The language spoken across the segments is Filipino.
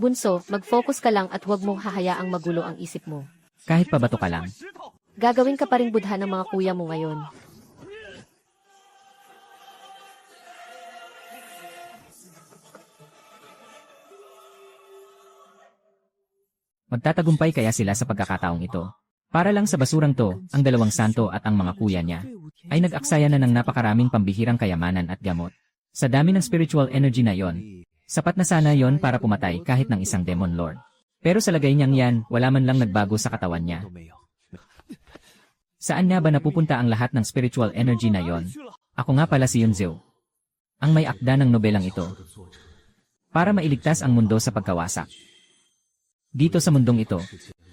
Bunso, mag-focus ka lang at huwag mong hahayaang magulo ang isip mo. Kahit pabato ka lang. Gagawin ka pa ring budha ng mga kuya mo ngayon. Magtatagumpay kaya sila sa pagkakataong ito. Para lang sa basurang to, ang dalawang santo at ang mga kuya niya ay nag-aksaya na ng napakaraming pambihirang kayamanan at gamot. Sa dami ng spiritual energy na yon, sapat na sana yon para pumatay kahit ng isang demon lord. Pero sa lagay niyang yan, wala man lang nagbago sa katawan niya. Saan nga ba napupunta ang lahat ng spiritual energy na yon? Ako nga pala si Yunzio, ang may akda ng nobelang ito, para mailigtas ang mundo sa pagkawasak. Dito sa mundong ito,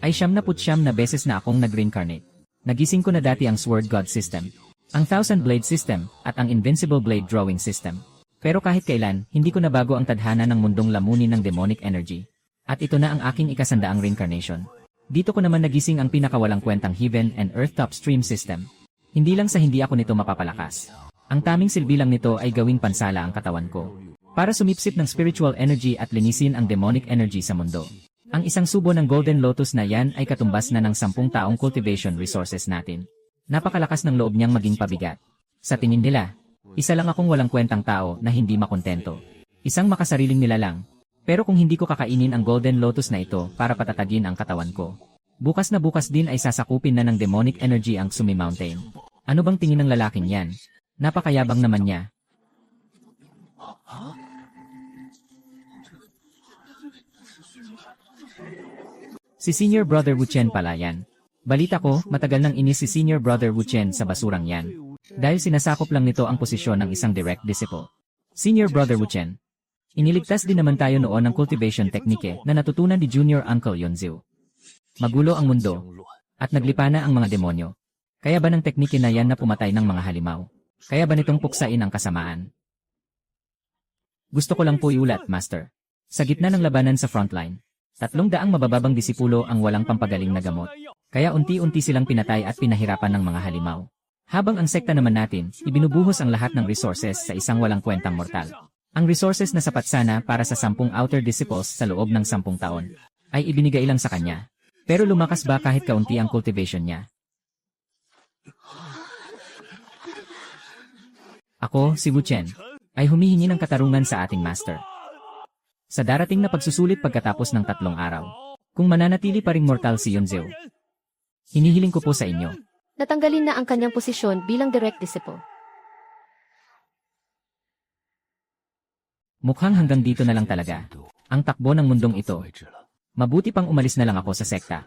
ay 79 na beses na akong nag-reincarnate. Nagising ko na dati ang Sword God System, ang Thousand Blade System, at ang Invincible Blade Drawing System. Pero kahit kailan, hindi ko nabago ang tadhana ng mundong lamunin ng demonic energy. At ito na ang aking ikasandaang reincarnation. Dito ko naman nagising ang pinakawalang kwentang Heaven and Earth Top Stream System. Hindi lang sa hindi ako nito mapapalakas. Ang taming silbi lang nito ay gawing pansala ang katawan ko, para sumipsip ng spiritual energy at linisin ang demonic energy sa mundo. Ang isang subo ng Golden Lotus na yan ay katumbas na ng 10 taong cultivation resources natin. Napakalakas ng loob niyang maging pabigat. Sa tingin nila, isa lang akong walang kwentang tao na hindi makontento. Isang makasariling nila lang. Pero kung hindi ko kakainin ang Golden Lotus na ito para patatagin ang katawan ko, bukas na bukas din ay sasakupin na ng demonic energy ang Sumi Mountain. Ano bang tingin ng lalaking yan? Napakayabang naman niya. Si Senior Brother Wu Chen pala yan. Balita ko, matagal nang inis si Senior Brother Wu Chen sa basurang yan. Dahil sinasakop lang nito ang posisyon ng isang direct disciple. Senior Brother Wu Chen. Iniligtas din naman tayo noon ng cultivation technique na natutunan ni Junior Uncle Yunzio. Magulo ang mundo, at naglipa na ang mga demonyo. Kaya ba ng teknike na yan na pumatay ng mga halimaw? Kaya ba nitong puksain ang kasamaan? Gusto ko lang po iulat, Master. Sa gitna ng labanan sa frontline, 300 mabababang disipulo ang walang pampagaling na gamot. Kaya unti-unti silang pinatay at pinahirapan ng mga halimaw. Habang ang sekta naman natin, ibinubuhos ang lahat ng resources sa isang walang kwentang mortal. Ang resources na sapat sana para sa 10 outer disciples sa loob ng 10 taon, ay ibinigay lang sa kanya. Pero lumakas ba kahit kaunti ang cultivation niya? Ako, si Wu Chen, ay humihingi ng katarungan sa ating master. Sa darating na pagsusulit pagkatapos ng 3 araw, kung mananatili pa ring mortal si Yunzio, hinihiling ko po sa inyo. Natanggalin na ang kanyang posisyon bilang direct disciple. Mukhang hanggang dito na lang talaga ang takbo ng mundong ito. Mabuti pang umalis na lang ako sa sekta.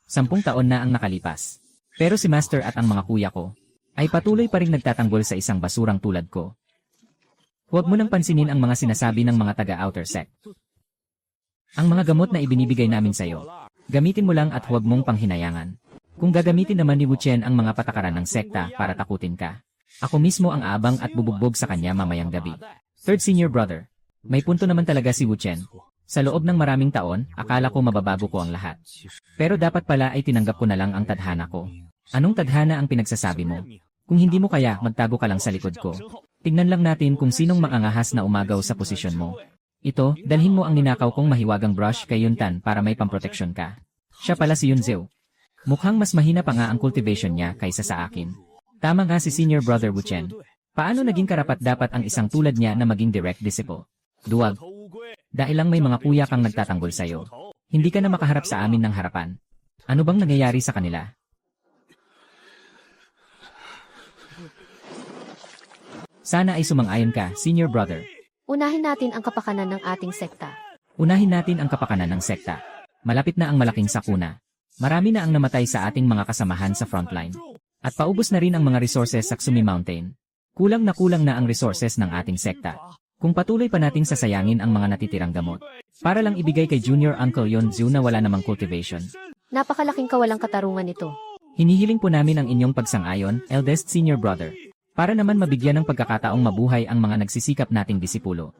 10 taon na ang nakalipas. Pero si Master at ang mga kuya ko ay patuloy pa ring nagtatanggol sa isang basurang tulad ko. Huwag mo nang pansinin ang mga sinasabi ng mga taga-outer sect. Ang mga gamot na ibinibigay namin sa'yo, gamitin mo lang at huwag mong panghinayangan. Kung gagamitin naman ni Wu Chen ang mga patakaran ng sekta para takutin ka, ako mismo ang aabang at bubugbog sa kanya mamayang gabi. Third Senior Brother, may punto naman talaga si Wu Chen. Sa loob ng maraming taon, akala ko mababago ko ang lahat. Pero dapat pala ay tinanggap ko na lang ang tadhana ko. Anong tadhana ang pinagsasabi mo? Kung hindi mo kaya, magtago ka lang sa likod ko. Tingnan lang natin kung sinong maangahas na umagaw sa posisyon mo. Ito, dalhin mo ang ninakaw kong mahiwagang brush kay Yuntan para may pamproteksyon ka. Siya pala si Yunzio. Mukhang mas mahina pa nga ang cultivation niya kaysa sa akin. Tama nga si Senior Brother Wu Chen. Paano naging karapat-dapat ang isang tulad niya na maging direct disciple? Duwag. Dahil lang may mga kuya kang nagtatanggol sa'yo, hindi ka na makaharap sa amin ng harapan. Ano bang nangyayari sa kanila? Sana ay sumang-ayon ka, Senior Brother. Unahin natin ang kapakanan ng ating sekta. Unahin natin ang kapakanan ng sekta. Malapit na ang malaking sakuna. Marami na ang namatay sa ating mga kasamahan sa frontline. At paubos na rin ang mga resources sa Sumi Mountain. Kulang na ang resources ng ating sekta. Kung patuloy pa nating sasayangin ang mga natitirang gamot, para lang ibigay kay Junior Uncle Yunzio na wala namang cultivation. Napakalaking kawalang katarungan ito. Hinihiling po namin ang inyong pagsang-ayon, eldest Senior Brother, para naman mabigyan ng pagkakataong mabuhay ang mga nagsisikap nating disipulo.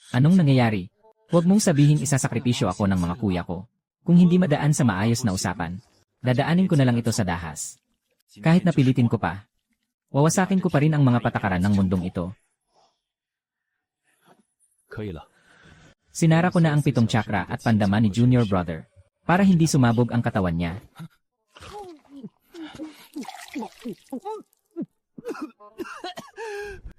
Anong nangyayari? Huwag mong sabihin isasakripisyo ako ng mga kuya ko. Kung hindi madaan sa maayos na usapan, dadaanin ko na lang ito sa dahas. Kahit napilitin ko pa. wawasakin ko pa rin ang mga patakaran ng mundong ito. 可以了。 Sinara ko na ang 7 chakra at pandama ni Junior Brother para hindi sumabog ang katawan niya.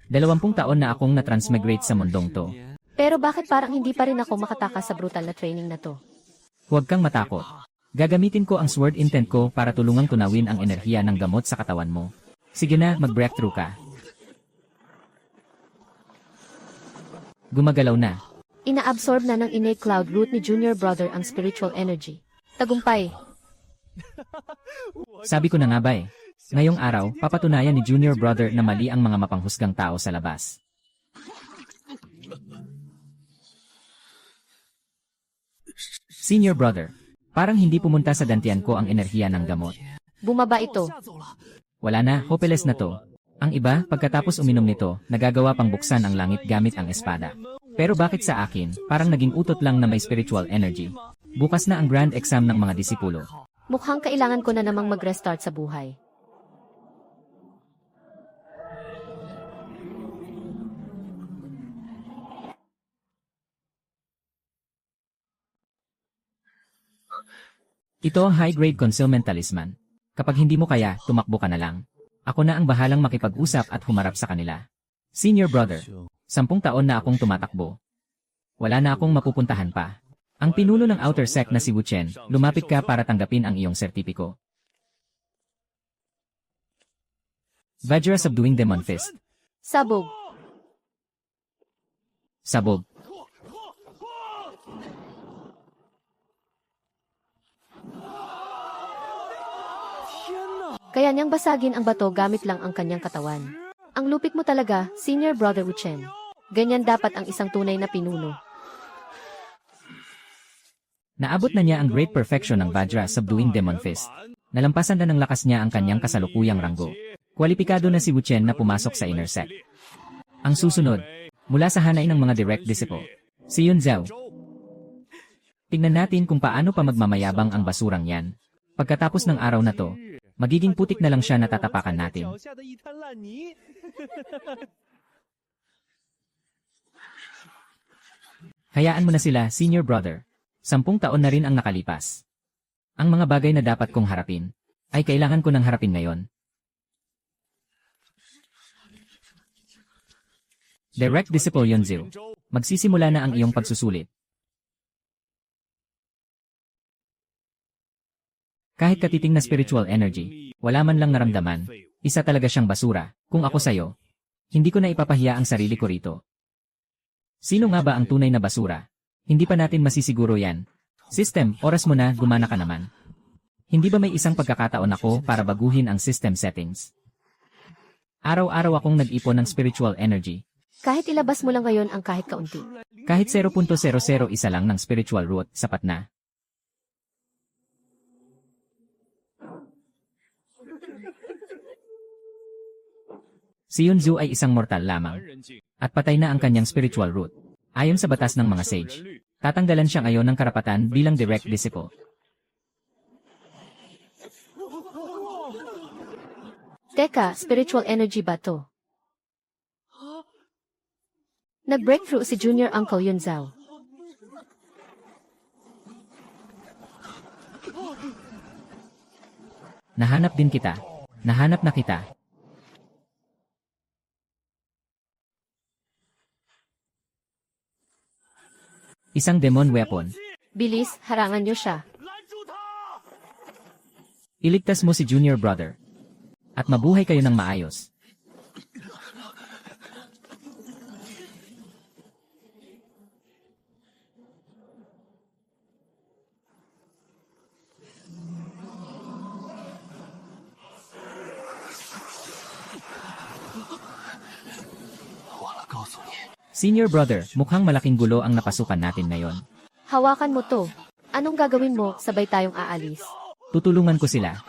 Dalawampung taon na akong na-transmigrate sa mundong to. Pero bakit parang hindi pa rin ako makatakas sa brutal na training na to? Huwag kang matakot. Gagamitin ko ang sword intent ko para tulungang tunawin ang enerhiya ng gamot sa katawan mo. Sige na, mag-breakthrough ka. Gumagalaw na. Ina-absorb na ng innate cloud root ni Junior Brother ang spiritual energy. Tagumpay. Sabi ko na nga ba eh. Ngayong araw, papatunayan ni Junior Brother na mali ang mga mapanghusgang tao sa labas. Senior Brother, parang hindi pumunta sa dantian ko ang enerhiya ng gamot. Bumaba ito. Wala na, hopeless na to. Ang iba, pagkatapos uminom nito, nagagawa pang buksan ang langit gamit ang espada. Pero bakit sa akin, parang naging utot lang na may spiritual energy? Bukas na ang grand exam ng mga disipulo. Mukhang kailangan ko na namang mag-restart sa buhay. Ito ang high-grade concealment talisman. Kapag hindi mo kaya, tumakbo ka na lang. Ako na ang bahalang makipag-usap at humarap sa kanila. Senior Brother, 10 taon na akong tumatakbo. Wala na akong mapupuntahan pa. Ang pinuno ng outer sect na si Wu Chen, lumapit ka para tanggapin ang iyong sertipiko. Vajra Subduing Demon Fist. Sabog. Sabog. Kaya niyang basagin ang bato gamit lang ang kanyang katawan. Ang lupit mo talaga, Senior Brother Wu Chen. Ganyan dapat ang isang tunay na pinuno. Naabot na niya ang great perfection ng Vajra Subduing Demon Fist. Nalampasan na ng lakas niya ang kanyang kasalukuyang ranggo. Kwalipikado na si Wu Chen na pumasok sa inner sect. Ang susunod, mula sa hanay ng mga direct disciple, si Yun Zhao. Tingnan natin kung paano pa magmamayabang ang basurang yan. Pagkatapos ng araw na to, magiging putik na lang siya na tatapakan natin. Hayaan mo na sila, Senior Brother. 10 taon na rin ang nakalipas. Ang mga bagay na dapat kong harapin, ay kailangan ko nang harapin ngayon. Direct Disciple Yunzil, magsisimula na ang iyong pagsusulit. Kahit katiting na spiritual energy, wala man lang naramdaman, isa talaga siyang basura. Kung ako sayo, hindi ko na ipapahiya ang sarili ko rito. Sino nga ba ang tunay na basura? Hindi pa natin masisiguro yan. System, oras mo na, gumana ka naman. Hindi ba may isang pagkakataon ako para baguhin ang system settings? Araw-araw akong nag-ipon ng spiritual energy. Kahit ilabas mo lang ngayon ang kahit kaunti. Kahit 0.001 lang ng spiritual root, sapat na. Si Yunzu ay isang mortal lamang, at patay na ang kanyang spiritual root. Ayon sa batas ng mga sage, tatanggalan siya ngayon ng karapatan bilang direct disciple. Teka, spiritual energy ba to? Nag-breakthrough si Junior Uncle Yun Zhao. Nahanap din kita. Nahanap na kita. Isang demon weapon. Bilis, harangan niyo siya. Iligtas mo si Junior Brother. At mabuhay kayo ng maayos. Senior Brother, mukhang malaking gulo ang napasukan natin ngayon. Hawakan mo to. Anong gagawin mo, sabay tayong aalis? Tutulungan ko sila.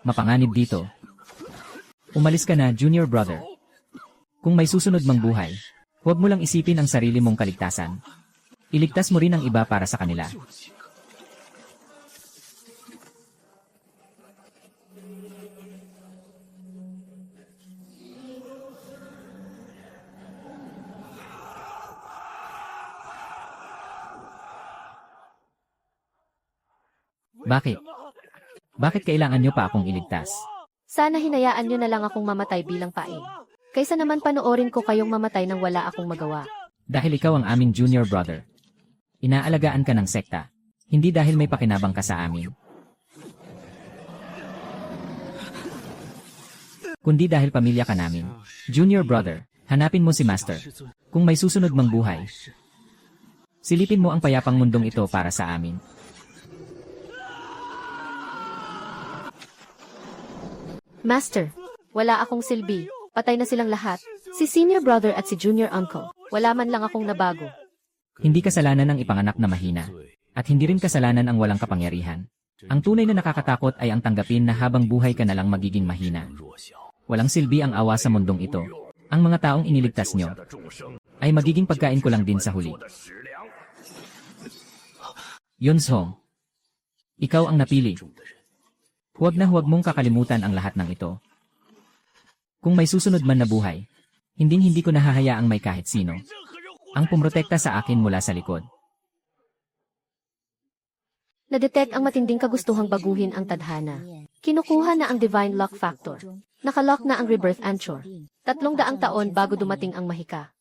mapanganib dito. Umalis ka na, junior brother. Kung may susunod mang buhay, huwag mo lang isipin ang sarili mong kaligtasan. Iligtas mo rin ang iba para sa kanila. Bakit? Bakit kailangan nyo pa akong iligtas? Sana hinayaan nyo na lang akong mamatay bilang paing. Kaysa naman panoorin ko kayong mamatay nang wala akong magawa. Dahil ikaw ang aming junior brother. Inaalagaan ka ng sekta. Hindi dahil may pakinabang ka sa amin. Kundi dahil pamilya ka namin. Junior brother, hanapin mo si Master. Kung may susunod mang buhay, silipin mo ang payapang mundong ito para sa amin. Master, wala akong silbi. Patay na silang lahat. Si senior brother at si junior uncle. Wala man lang akong nabago. Hindi kasalanan ang ipanganak na mahina. At hindi rin kasalanan ang walang kapangyarihan. Ang tunay na nakakatakot ay ang tanggapin na habang buhay ka na lang magiging mahina. Walang silbi ang awa sa mundong ito. Ang mga taong iniligtas nyo ay magiging pagkain ko lang din sa huli. Yunzhong, ikaw ang napili. Huwag na huwag mong kakalimutan ang lahat ng ito. Kung may susunod man na buhay, hindi ko nahahayaang may kahit sino ang pumrotekta sa akin mula sa likod. Nadetect ang matinding kagustuhang baguhin ang tadhana. Kinukuha na ang Divine Lock Factor. Nakalock na ang Rebirth Anchor. 300 taon bago dumating ang Mahika.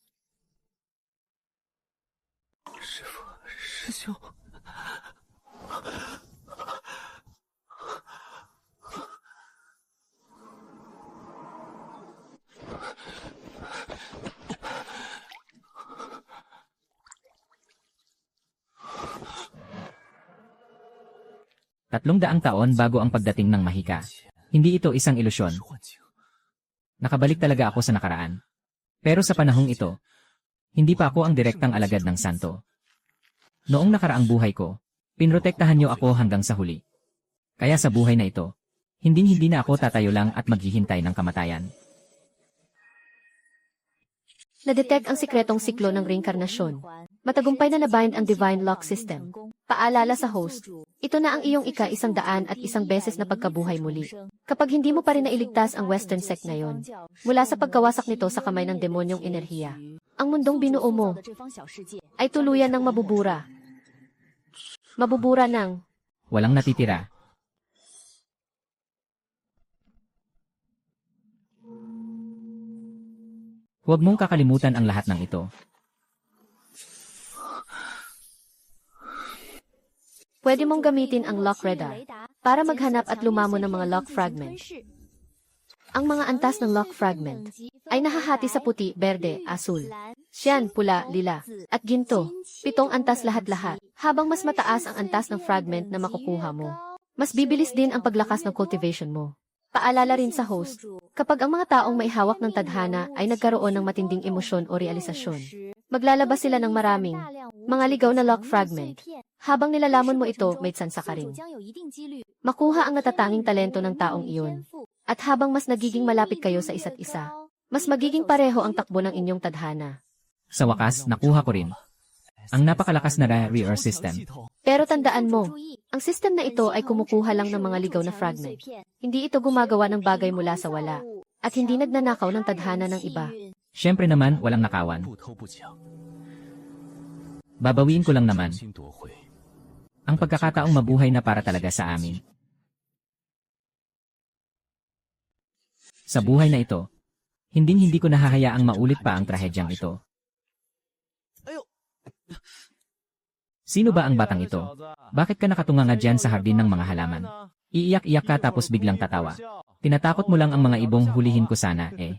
Tatlong-daang taon bago ang pagdating ng Mahika. Hindi ito isang ilusyon. Nakabalik talaga ako sa nakaraan. Pero sa panahong ito, hindi pa ako ang direktang alagad ng santo. Noong nakaraang buhay ko, pinrotektahan niyo ako hanggang sa huli. Kaya sa buhay na ito, hindi na ako tatayo lang at maghihintay ng kamatayan. Nadetect ang sikretong siklo ng reinkarnasyon. Matagumpay na nabind ang Divine Lock System. Paalala sa host, ito na ang iyong ika-101 beses na pagkabuhay muli. Kapag hindi mo pa rin nailigtas ang Western sect na yon, mula sa pagkawasak nito sa kamay ng demonyong enerhiya, ang mundong binuo mo ay tuluyan ng mabubura. Mabubura ng Walang natitira. Huwag mong kakalimutan ang lahat ng ito. pwede mong gamitin ang Lock Radar para maghanap at lumamon ng mga lock fragment. Ang mga antas ng lock fragment ay nahahati sa puti, berde, asul, syan, pula, lila, at ginto. 7 antas lahat-lahat. Habang mas mataas ang antas ng fragment na makukuha mo, mas bibilis din ang paglakas ng cultivation mo. Paalala rin sa host, kapag ang mga taong may hawak ng tadhana ay nagkaroon ng matinding emosyon o realisasyon, maglalabas sila ng maraming mga ligaw na lock fragment. Habang nilalamon mo ito, may tsansa ka rin makuha ang natatanging talento ng taong iyon. At habang mas nagiging malapit kayo sa isa't isa, mas magiging pareho ang takbo ng inyong tadhana. Sa wakas, nakuha ko rin ang napakalakas na rear system. Pero tandaan mo, ang system na ito ay kumukuha lang ng mga ligaw na fragment. Hindi ito gumagawa ng bagay mula sa wala. At hindi nagnanakaw ng tadhana ng iba. Siyempre naman, walang nakawan. Babawiin ko lang naman ang pagkakataong mabuhay na para talaga sa amin. Sa buhay na ito, hindi ko nahahayaang maulit pa ang trahedyang ito. Sino ba ang batang ito? Bakit ka nakatunganga dyan sa hardin ng mga halaman? Iiyak-iyak ka tapos biglang tatawa. Tinatakot mo lang ang mga ibong, hulihin ko sana, eh.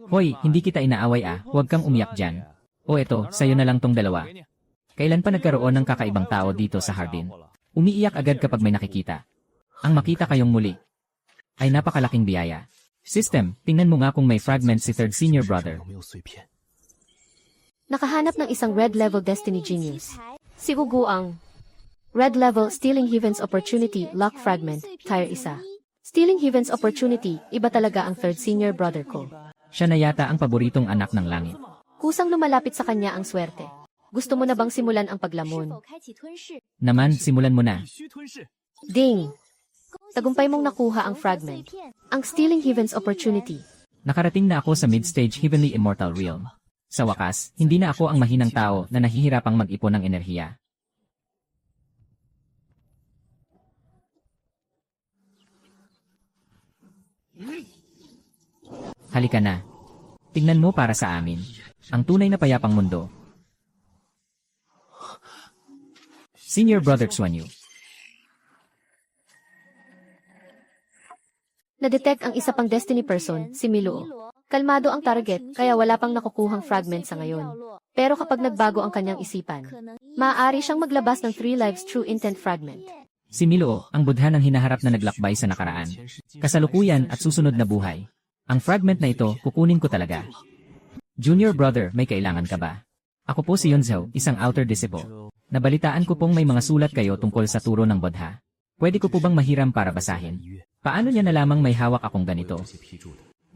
Hoy, hindi kita inaaway ah, huwag kang umiyak dyan. O eto, sayo na lang tong dalawa. Kailan pa nagkaroon ng kakaibang tao dito sa hardin? Umiiyak agad kapag may nakikita. Ang makita kayong muli ay napakalaking biyaya. System, tingnan mo nga kung may fragment si third senior brother. 没有碎片。 Nakahanap ng isang red level destiny genius. Si Ugu ang red level Stealing Heaven's Opportunity Lock Fragment, Tier 1. Stealing Heaven's Opportunity, iba talaga ang third senior brother ko. Siya na yata ang paboritong anak ng langit. Kusang lumalapit sa kanya ang swerte. Gusto mo na bang simulan ang paglamon? Naman, simulan mo na. 必须吞噬。 Ding! Tagumpay mong nakuha ang fragment. Ang Stealing Heaven's Opportunity. Nakarating na ako sa mid-stage Heavenly Immortal Realm. Sa wakas, hindi na ako ang mahinang tao na nahihirapang mag-ipon ng enerhiya. Halika na. Tingnan mo para sa amin. Ang tunay na payapang mundo. Senior Brother Xuanyu. Na-detect ang isa pang destiny person, si Miluo. Kalmado ang target, kaya wala pang nakukuhang fragment sa ngayon. Pero kapag nagbago ang kanyang isipan, maaari siyang maglabas ng 3 lives true intent fragment. Si Miluo, ang budha ng hinaharap na naglakbay sa nakaraan. Kasalukuyan at susunod na buhay. Ang fragment na ito, kukunin ko talaga. Junior brother, may kailangan ka ba? Ako po si Yunzhou, isang outer disciple. Nabalitaan ko pong may mga sulat kayo tungkol sa turo ng bodha. Pwede ko po bang mahiram para basahin? Paano niya nalamang may hawak akong ganito?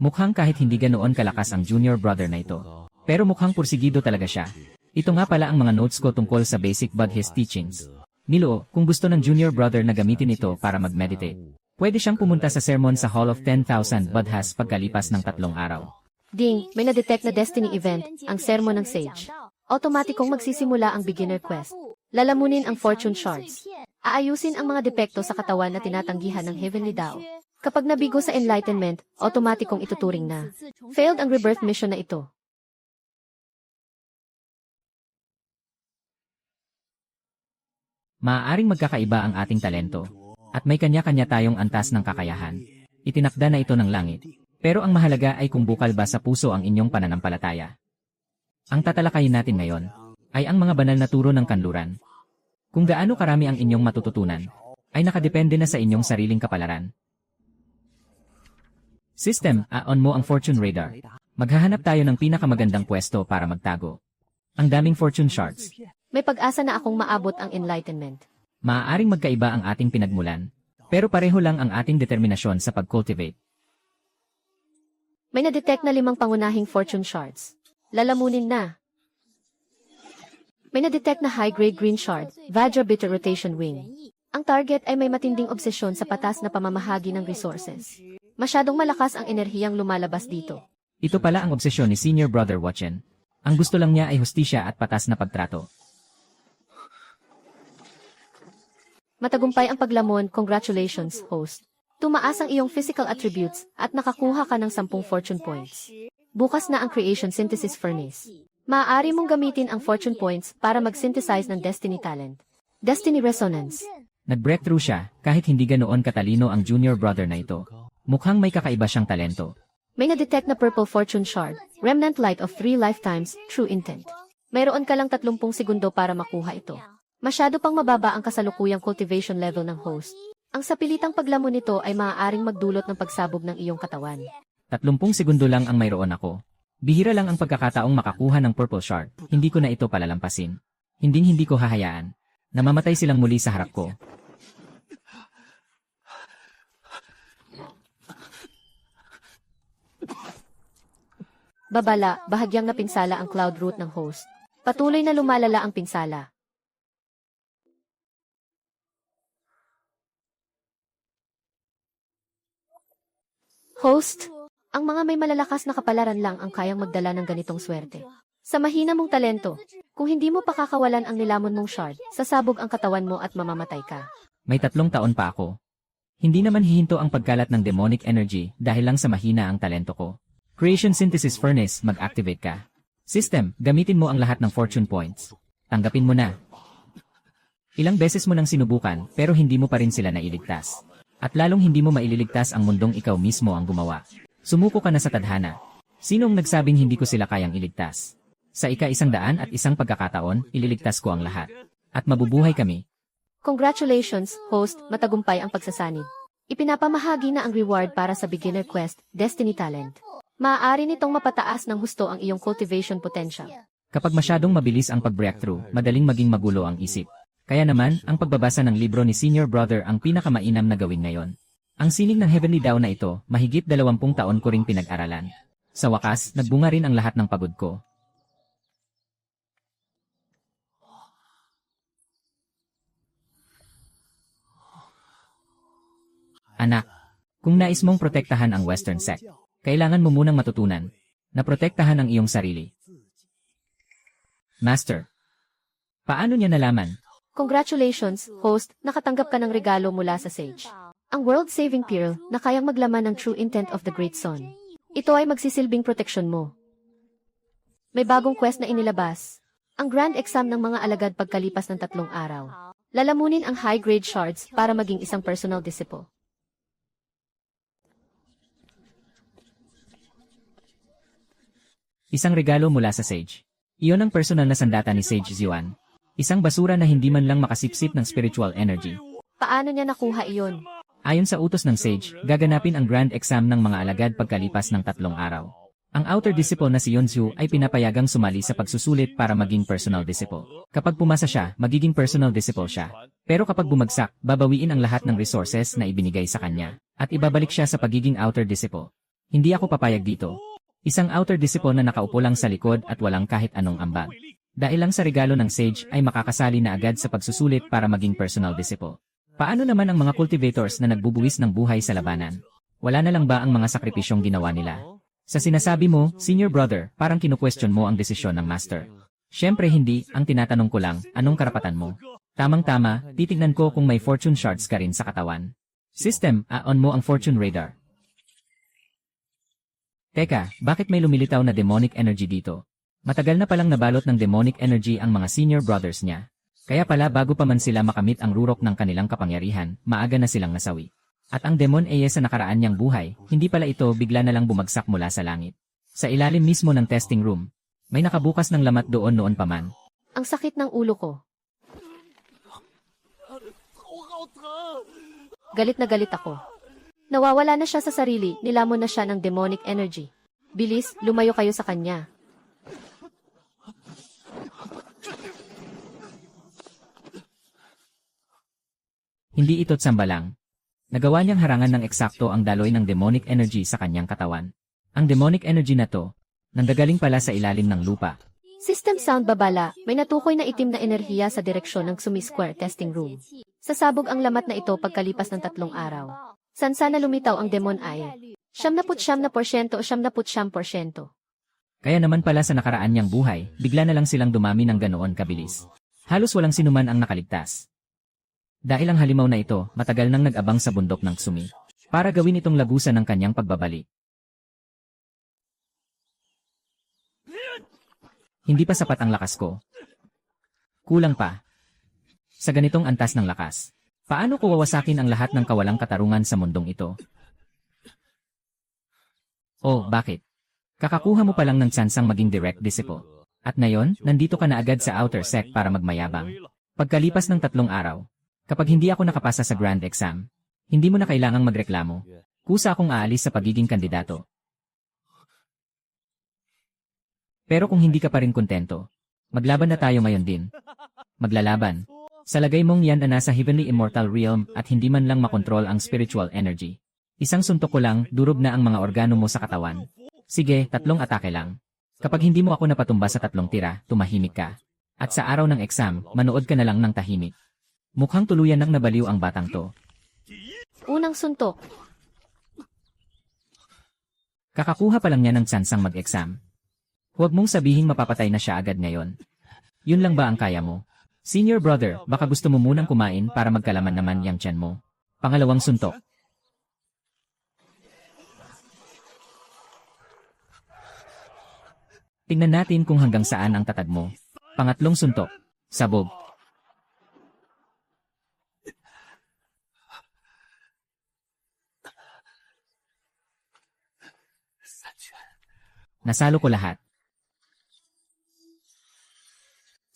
Mukhang kahit hindi ganoon kalakas ang junior brother na ito. Pero mukhang pursigido talaga siya. Ito nga pala ang mga notes ko tungkol sa basic Buddhist teachings. Miluo, kung gusto ng junior brother na gamitin ito para mag-meditate, pwede siyang pumunta sa sermon sa Hall of 10,000 Buddhas pagkalipas ng 3 araw. Ding, may na-detect na destiny event, ang sermon ng sage. Automatikong magsisimula ang beginner quest. Lalamunin ang fortune shards. Aayusin ang mga depekto sa katawan na tinatanggihan ng Heavenly Dao. Kapag nabigo sa enlightenment, automatikong ituturing na failed ang rebirth mission na ito. Maaaring magkakaiba ang ating talento, at may kanya-kanya tayong antas ng kakayahan. Itinakda na ito ng langit. Pero ang mahalaga ay kung bukal ba sa puso ang inyong pananampalataya. Ang tatalakayin natin ngayon ay ang mga banal na turo ng kanluran. Kung gaano karami ang inyong matututunan, ay nakadepende na sa inyong sariling kapalaran. System, on mo ang fortune radar. Maghahanap tayo ng pinakamagandang pwesto para magtago. Ang daming fortune shards. May pag-asa na akong maabot ang enlightenment. Maaaring magkaiba ang ating pinagmulan, pero pareho lang ang ating determinasyon sa pag-cultivate. May na-detect na 5 pangunahing fortune shards. Lalamunin na. May na-detect na high-grade green shard, Vajra Bitter Rotation Wing. Ang target ay may matinding obsesyon sa patas na pamamahagi ng resources. Masyadong malakas ang enerhiyang lumalabas dito. Ito pala ang obsesyon ni Senior Brother Watchen. Ang gusto lang niya ay hustisya at patas na pagtrato. Matagumpay ang paglamon, congratulations, host. Tumaas ang iyong physical attributes at nakakuha ka ng 10 fortune points. Bukas na ang Creation Synthesis Furnace. Maaari mong gamitin ang fortune points para mag-synthesize ng destiny talent. Destiny Resonance. Nag-breakthrough siya kahit hindi ganoon katalino ang junior brother na ito. Mukhang may kakaiba siyang talento. May na-detect na purple fortune shard, Remnant Light of 3 lifetimes, True Intent. Mayroon ka lang 30 segundo para makuha ito. Masyado pang mababa ang kasalukuyang cultivation level ng host. Ang sapilitang paglamon nito ay maaaring magdulot ng pagsabog ng iyong katawan. 30 segundo lang ang mayroon ako. Bihira lang ang pagkakataong makakuha ng purple shard. Hindi ko na ito palalampasin. Hindi ko hahayaan. Namamatay silang muli sa harap ko. Babala, bahagyang napinsala ang cloud root ng host. Patuloy na lumalala ang pinsala. Host, ang mga may malalakas na kapalaran lang ang kayang magdala ng ganitong swerte. Sa mahina mong talento, kung hindi mo pakakawalan ang nilamon mong shard, sasabog ang katawan mo at mamamatay ka. May 3 taon pa ako. Hindi naman hihinto ang pagkalat ng demonic energy dahil lang sa mahina ang talento ko. Creation Synthesis Furnace, mag-activate ka. System, gamitin mo ang lahat ng fortune points. Tanggapin mo na. Ilang beses mo nang sinubukan pero hindi mo pa rin sila nailigtas. At lalong hindi mo maililigtas ang mundong ikaw mismo ang gumawa. Sumuko ka na sa tadhana. Sinong nagsabing hindi ko sila kayang iligtas? Sa ika-101 pagkakataon, ililigtas ko ang lahat. At mabubuhay kami. Congratulations, host, matagumpay ang pagsasanib. Ipinapamahagi na ang reward para sa beginner quest, Destiny Talent. Maaari nitong mapataas ng husto ang iyong cultivation potential. Kapag masyadong mabilis ang pag-breakthrough, madaling maging magulo ang isip. Kaya naman, ang pagbabasa ng libro ni Senior Brother ang pinakamainam na gawin ngayon. Ang sining ng Heavenly Dawn na ito, mahigit 20 taon ko ring pinag-aralan. Sa wakas, nagbunga rin ang lahat ng pagod ko. Anak, kung nais mong protektahan ang Western sect, kailangan mo munang matutunan na protektahan ang iyong sarili. Master, paano niya nalaman? Congratulations, host, nakatanggap ka ng regalo mula sa Sage. Ang world-saving pearl na kayang maglaman ng true intent of the Great Sun. Ito ay magsisilbing proteksyon mo. May bagong quest na inilabas. Ang grand exam ng mga alagad pagkalipas ng 3 araw. Lalamunin ang high-grade shards para maging isang personal disciple. Isang regalo mula sa Sage. Iyon ang personal na sandata ni Sage Ziwan. Isang basura na hindi man lang makasipsip ng spiritual energy. Paano niya nakuha iyon? Ayon sa utos ng Sage, gaganapin ang grand exam ng mga alagad pagkalipas ng 3 araw. Ang outer disciple na si Yonzu ay pinapayagang sumali sa pagsusulit para maging personal disciple. Kapag pumasa siya, magiging personal disciple siya. Pero kapag bumagsak, babawiin ang lahat ng resources na ibinigay sa kanya, at ibabalik siya sa pagiging outer disciple. Hindi ako papayag dito. Isang outer disciple na nakaupo lang sa likod at walang kahit anong ambag. Dahil lang sa regalo ng Sage ay makakasali na agad sa pagsusulit para maging personal disciple. Paano naman ang mga cultivators na nagbubuwis ng buhay sa labanan? Wala na lang ba ang mga sakripisyong ginawa nila? Sa sinasabi mo, Senior Brother, parang kinu-question mo ang desisyon ng Master. Siyempre hindi, ang tinatanong ko lang, anong karapatan mo? Tamang-tama, titignan ko kung may fortune shards ka rin sa katawan. System, on mo ang fortune radar. Teka, bakit may lumilitaw na demonic energy dito? Matagal na palang nabalot ng demonic energy ang mga senior brothers niya. Kaya pala bago pa man sila makamit ang rurok ng kanilang kapangyarihan, maaga na silang nasawi. At ang demon sa nakaraan niyang buhay, hindi pala ito bigla na lang bumagsak mula sa langit. Sa ilalim mismo ng testing room, may nakabukas ng lamat doon noon pa man. Ang sakit ng ulo ko. Galit na galit ako. Nawawala na siya sa sarili, nilamon na siya ng demonic energy. Bilis, lumayo kayo sa kanya. Hindi ito't sambalang. Nagawa niyang harangan ng eksakto ang daloy ng demonic energy sa kanyang katawan. Ang demonic energy na to, nanggagaling pala sa ilalim ng lupa. System sound babala, may natukoy na itim na enerhiya sa direksyon ng Sumi Square testing room. Sasabog ang lamat na ito pagkalipas ng 3 araw. Sansa na lumitaw ang demon ay 79% o 79%. Kaya naman pala sa nakaraan niyang buhay, bigla na lang silang dumami ng ganoon kabilis. Halos walang sinuman ang nakaligtas. Dahil ang halimaw na ito, matagal nang nag-abang sa bundok ng Sumi, para gawin itong lagusan ng kanyang pagbabalik. Hindi pa sapat ang lakas ko. Kulang pa. Sa ganitong antas ng lakas, paano ko wawasakin ang lahat ng kawalang katarungan sa mundong ito? Oh, bakit? Kakakuha mo pa lang ng tsansang maging direct disciple. At ngayon, nandito ka na agad sa outer sect para magmayabang. Pagkalipas ng 3 araw, kapag hindi ako nakapasa sa grand exam, hindi mo na kailangang magreklamo. Kusa akong aalis sa pagiging kandidato. Pero kung hindi ka pa rin kontento, maglaban na tayo ngayon din. Maglalaban. Sa lagay mong yan na nasa heavenly immortal realm at hindi man lang makontrol ang spiritual energy. Isang suntok ko lang, durog na ang mga organo mo sa katawan. Sige, 3 atake lang. Kapag hindi mo ako napatumba sa 3 tira, tumahimik ka. At sa araw ng exam, manood ka na lang ng tahimik. Mukhang tuluyan nang nabaliw ang batang to. Unang suntok. Kakakuha pa lang niya ng tsansang mag-exam. Huwag mong sabihing mapapatay na siya agad ngayon. Yun lang ba ang kaya mo? Senior brother, baka gusto mo munang kumain para magkalaman naman yang tiyan mo. Pangalawang suntok. Tingnan natin kung hanggang saan ang tatag mo. Pangatlong suntok. Sabog. Nasalo ko lahat.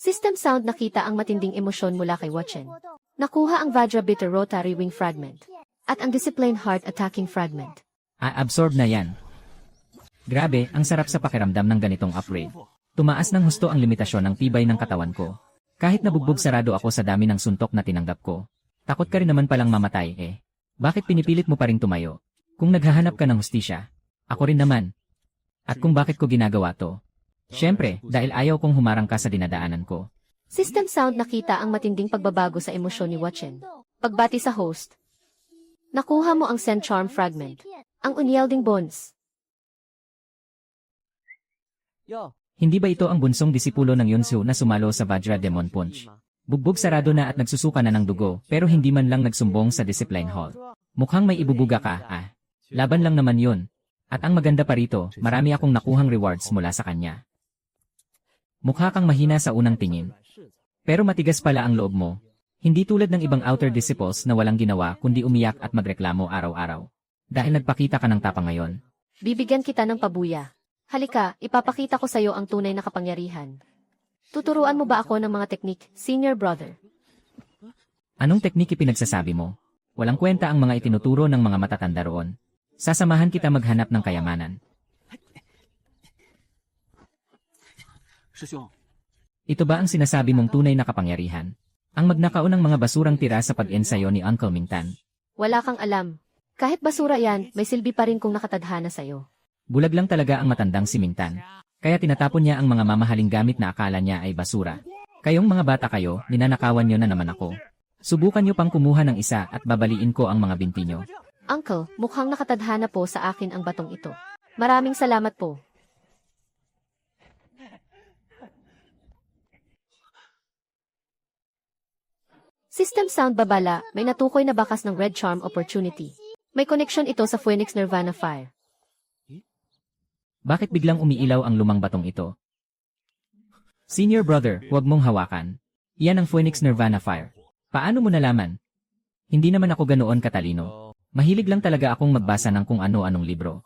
System sound nakita ang matinding emosyon mula kay Watchen. Nakuha ang Vajra Bitter Rotary Wing Fragment. At ang Discipline Heart Attacking Fragment. Absorb na yan. Grabe, ang sarap sa pakiramdam ng ganitong upgrade. Tumaas ng husto ang limitasyon ng tibay ng katawan ko. Kahit nabugbog sarado ako sa dami ng suntok na tinanggap ko. Takot ka rin naman palang mamatay eh. Bakit pinipilit mo pa ring tumayo? Kung naghahanap ka ng hustisya, ako rin naman. At kung bakit ko ginagawa to? Siyempre, dahil ayaw kong humarang ka sa dinadaanan ko. System Sound nakita ang matinding pagbabago sa emosyon ni Watchen. Pagbati sa host. Nakuha mo ang Send Charm Fragment. Ang unyielding bonus. Hindi ba ito ang bunsong disipulo ng Yunsu na sumalo sa Vajra Demon Punch? Bugbog sarado na at nagsusuka na ng dugo pero hindi man lang nagsumbong sa Discipline Hall. Mukhang may ibubuga ka, Laban lang naman yun. At ang maganda pa rito, marami akong nakuhang rewards mula sa kanya. Mukha kang mahina sa unang tingin. Pero matigas pala ang loob mo. Hindi tulad ng ibang outer disciples na walang ginawa kundi umiyak at magreklamo araw-araw. Dahil nagpakita ka ng tapang ngayon. Bibigyan kita ng pabuya. Halika, ipapakita ko sa iyo ang tunay na kapangyarihan. Tuturuan mo ba ako ng mga teknik, senior brother? Anong teknik pinagsasabi mo? Walang kwenta ang mga itinuturo ng mga matatanda roon. Sasamahan kita maghanap ng kayamanan. Ito ba ang sinasabi mong tunay na kapangyarihan? Ang magnakaon ng mga basurang tira sa pag-ensayo ni Uncle Mingtan. Wala kang alam. Kahit basura yan, may silbi pa rin kung nakatadhana sa'yo. Bulag lang talaga ang matandang si Mingtan. Kaya tinatapon niya ang mga mamahaling gamit na akala niya ay basura. Kayong mga bata kayo, ninanakawan niyo na naman ako. Subukan niyo pang kumuha ng isa at babaliin ko ang mga binti niyo. Uncle, mukhang nakatadhana po sa akin ang batong ito. Maraming salamat po. System Sound babala, may natukoy na bakas ng Red Charm Opportunity. May connection ito sa Phoenix Nirvana Fire. Bakit biglang umiilaw ang lumang batong ito? Senior brother, huwag mong hawakan. Iyan ang Phoenix Nirvana Fire. Paano mo nalaman? Hindi naman ako ganoon katalino. Mahilig lang talaga akong magbasa ng kung ano-anong libro.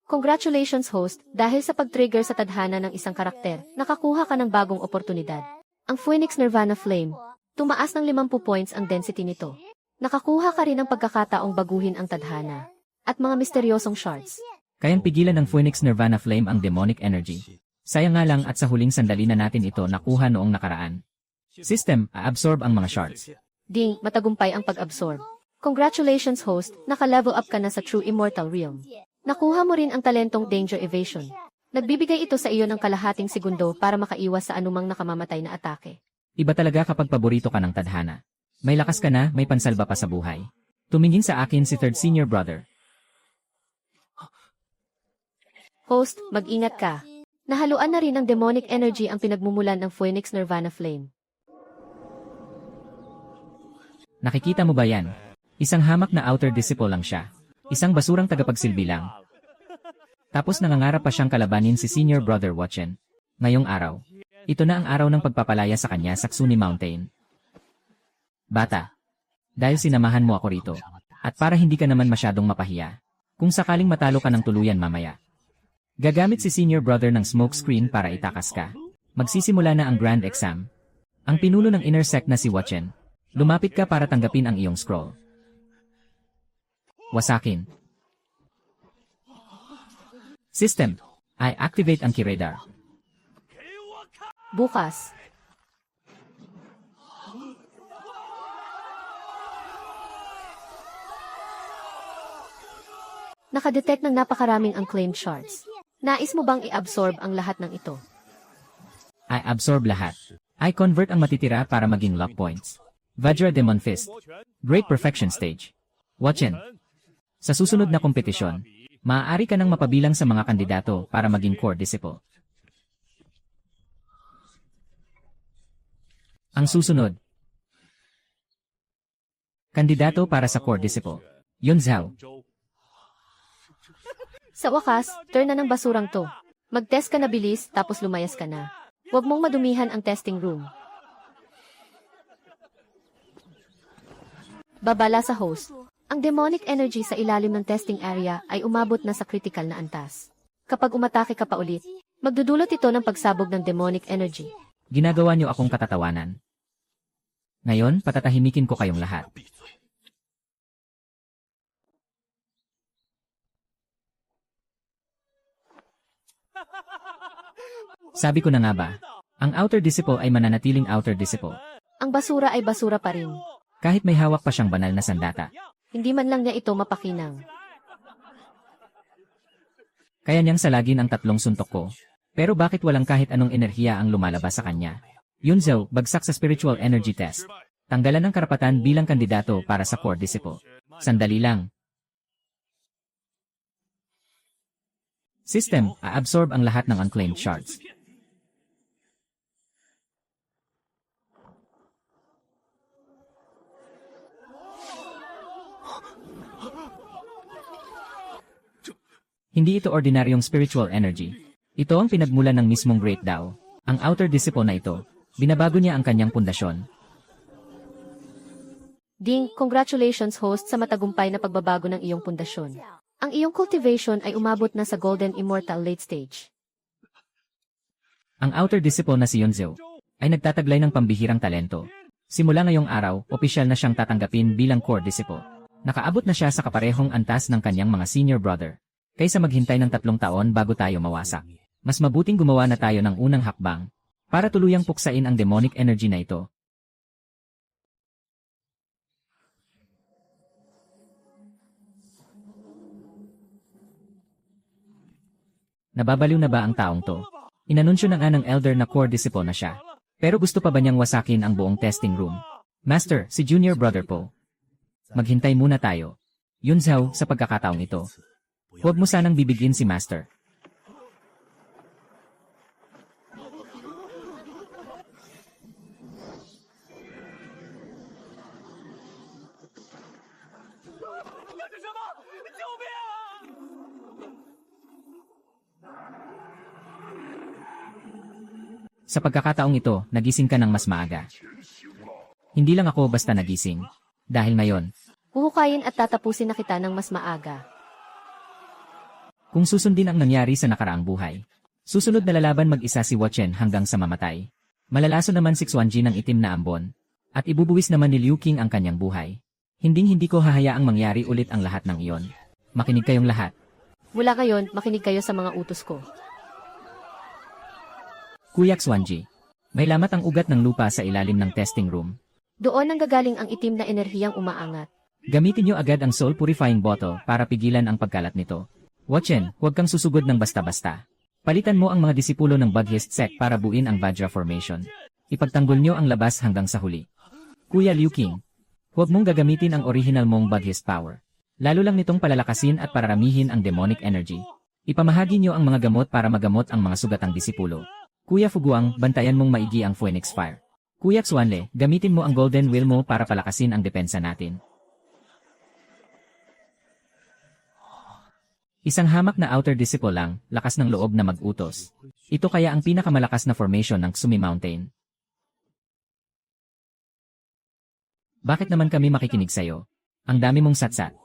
Congratulations host, dahil sa pag-trigger sa tadhana ng isang karakter, nakakuha ka ng bagong oportunidad. Ang Phoenix Nirvana Flame, tumaas ng 50 points ang density nito. Nakakuha ka rin ng pagkakataong baguhin ang tadhana. At mga misteryosong shards. Kayang pigilan ng Phoenix Nirvana Flame ang demonic energy. Sayang nga lang at sa huling sandali na natin ito nakuha noong nakaraan. System, absorb ang mga shards. Ding, matagumpay ang pag-absorb. Congratulations host, naka-level up ka na sa True Immortal Realm. Nakuha mo rin ang talentong Danger Evasion. Nagbibigay ito sa iyo ng kalahating segundo para makaiwas sa anumang nakamamatay na atake. Iba talaga kapag paborito ka ng tadhana. May lakas ka na, may pansalba pa sa buhay. Tumingin sa akin si third senior brother. Host, mag-ingat ka. Nahaluan na rin ng demonic energy ang pinagmumulan ng Phoenix Nirvana Flame. Nakikita mo ba yan? Isang hamak na outer disciple lang siya. Isang basurang tagapagsilbi lang. Tapos nangangarap pa siyang kalabanin si senior brother Watchen. Ngayong araw. Ito na ang araw ng pagpapalaya sa kanya sa Xuni Mountain. Bata. Dahil sinamahan mo ako rito. At para hindi ka naman masyadong mapahiya. Kung sakaling matalo ka ng tuluyan mamaya. Gagamit si senior brother ng smoke screen para itakas ka. Magsisimula na ang grand exam. Ang pinulo ng inner sect na si Watchen. Lumapit ka para tanggapin ang iyong scroll. Wasakin. System. I activate ang Kiradar. Bukas. Nakadetect ng napakaraming unclaimed shards. Nais mo bang i-absorb ang lahat ng ito? I absorb lahat. I convert ang matitira para maging lock points. Vajra Demon Fist. Great Perfection Stage. Watchen. Sa susunod na kompetisyon, maaari ka nang mapabilang sa mga kandidato para maging core disciple. Ang susunod. Kandidato para sa core disciple. Yun Zhao. Sa wakas, turn na ng basurang to. Mag-test ka na bilis, tapos lumayas ka na. Huwag mong madumihan ang testing room. Babala sa host. Ang demonic energy sa ilalim ng testing area ay umabot na sa critical na antas. Kapag umatake ka pa ulit, magdudulot ito ng pagsabog ng demonic energy. Ginagawa niyo akong katatawanan. Ngayon, patatahimikin ko kayong lahat. Sabi ko na nga ba, ang outer disciple ay mananatiling outer disciple. Ang basura ay basura pa rin. Kahit may hawak pa siyang banal na sandata. Hindi man lang niya ito mapakinang. Kaya niyang salagin ang tatlong suntok ko. Pero bakit walang kahit anong enerhiya ang lumalabas sa kanya? Yunzhou, bagsak sa spiritual energy test. Tanggalan ng karapatan bilang kandidato para sa core disciple. Sandali lang. System, a-absorb ang lahat ng unclaimed shards. Hindi ito ordinaryong spiritual energy. Ito ang pinagmulan ng mismong Great Tao. Ang outer disciple na ito, binabago niya ang kanyang pundasyon. Ding, congratulations host sa matagumpay na pagbabago ng iyong pundasyon. Ang iyong cultivation ay umabot na sa Golden Immortal late stage. Ang outer disciple na si Yunzhou ay nagtataglay ng pambihirang talento. Simula ngayong araw, opisyal na siyang tatanggapin bilang core disciple. Nakaabot na siya sa kaparehong antas ng kanyang mga senior brother. Kaysa maghintay ng 3 taon bago tayo mawasak. Mas mabuting gumawa na tayo ng unang hakbang para tuluyang puksain ang demonic energy na ito. Nababaliw na ba ang taong to? Inanunsyo na nga ng elder na core disciple na siya. Pero gusto pa ba niyang wasakin ang buong testing room? Master, si junior brother po. Maghintay muna tayo. Yunzhou, sa pagkakataong ito. Huwag mo sanang bibigin si Master. Sa pagkakataong ito, nagising ka ng mas maaga. Hindi lang ako basta nagising. Dahil ngayon, Huhukayin at tatapusin na kita ng mas maaga. kung susundin ang nangyari sa nakaraang buhay, susunod na lalaban mag-isa si Watchen hanggang sa mamatay. Malalaso naman si Xuanji ng itim na ambon. At ibubuwis naman ni Liu Qing ang kanyang buhay. Hindi ko hahayaang mangyari ulit ang lahat ng iyon. Makinig kayong lahat. Mula ngayon, makinig kayo sa mga utos ko. Kuya Xuanji, may lamat ang ugat ng lupa sa ilalim ng testing room. Doon ang gagaling ang itim na enerhiyang umaangat. Gamitin niyo agad ang soul purifying bottle para pigilan ang pagkalat nito. Watchen, huwag kang susugod ng basta-basta. Palitan mo ang mga disipulo ng Buddhist sect para buuin ang Vajra formation. Ipagtanggol niyo ang labas hanggang sa huli. Kuya Liu Qing, huwag mong gagamitin ang original mong Buddhist power. Lalo lang nitong palalakasin at pararamihin ang demonic energy. Ipamahagi niyo ang mga gamot para magamot ang mga sugatang disipulo. Kuya Fuguang, bantayan mong maigi ang Phoenix Fire. Kuya Xuanle, gamitin mo ang Golden Will mo para palakasin ang depensa natin. Isang hamak na outer disciple lang, lakas ng loob na mag-utos. Ito kaya ang pinakamalakas na formation ng Sumi Mountain. Bakit naman kami makikinig sa'yo? Ang dami mong satsat.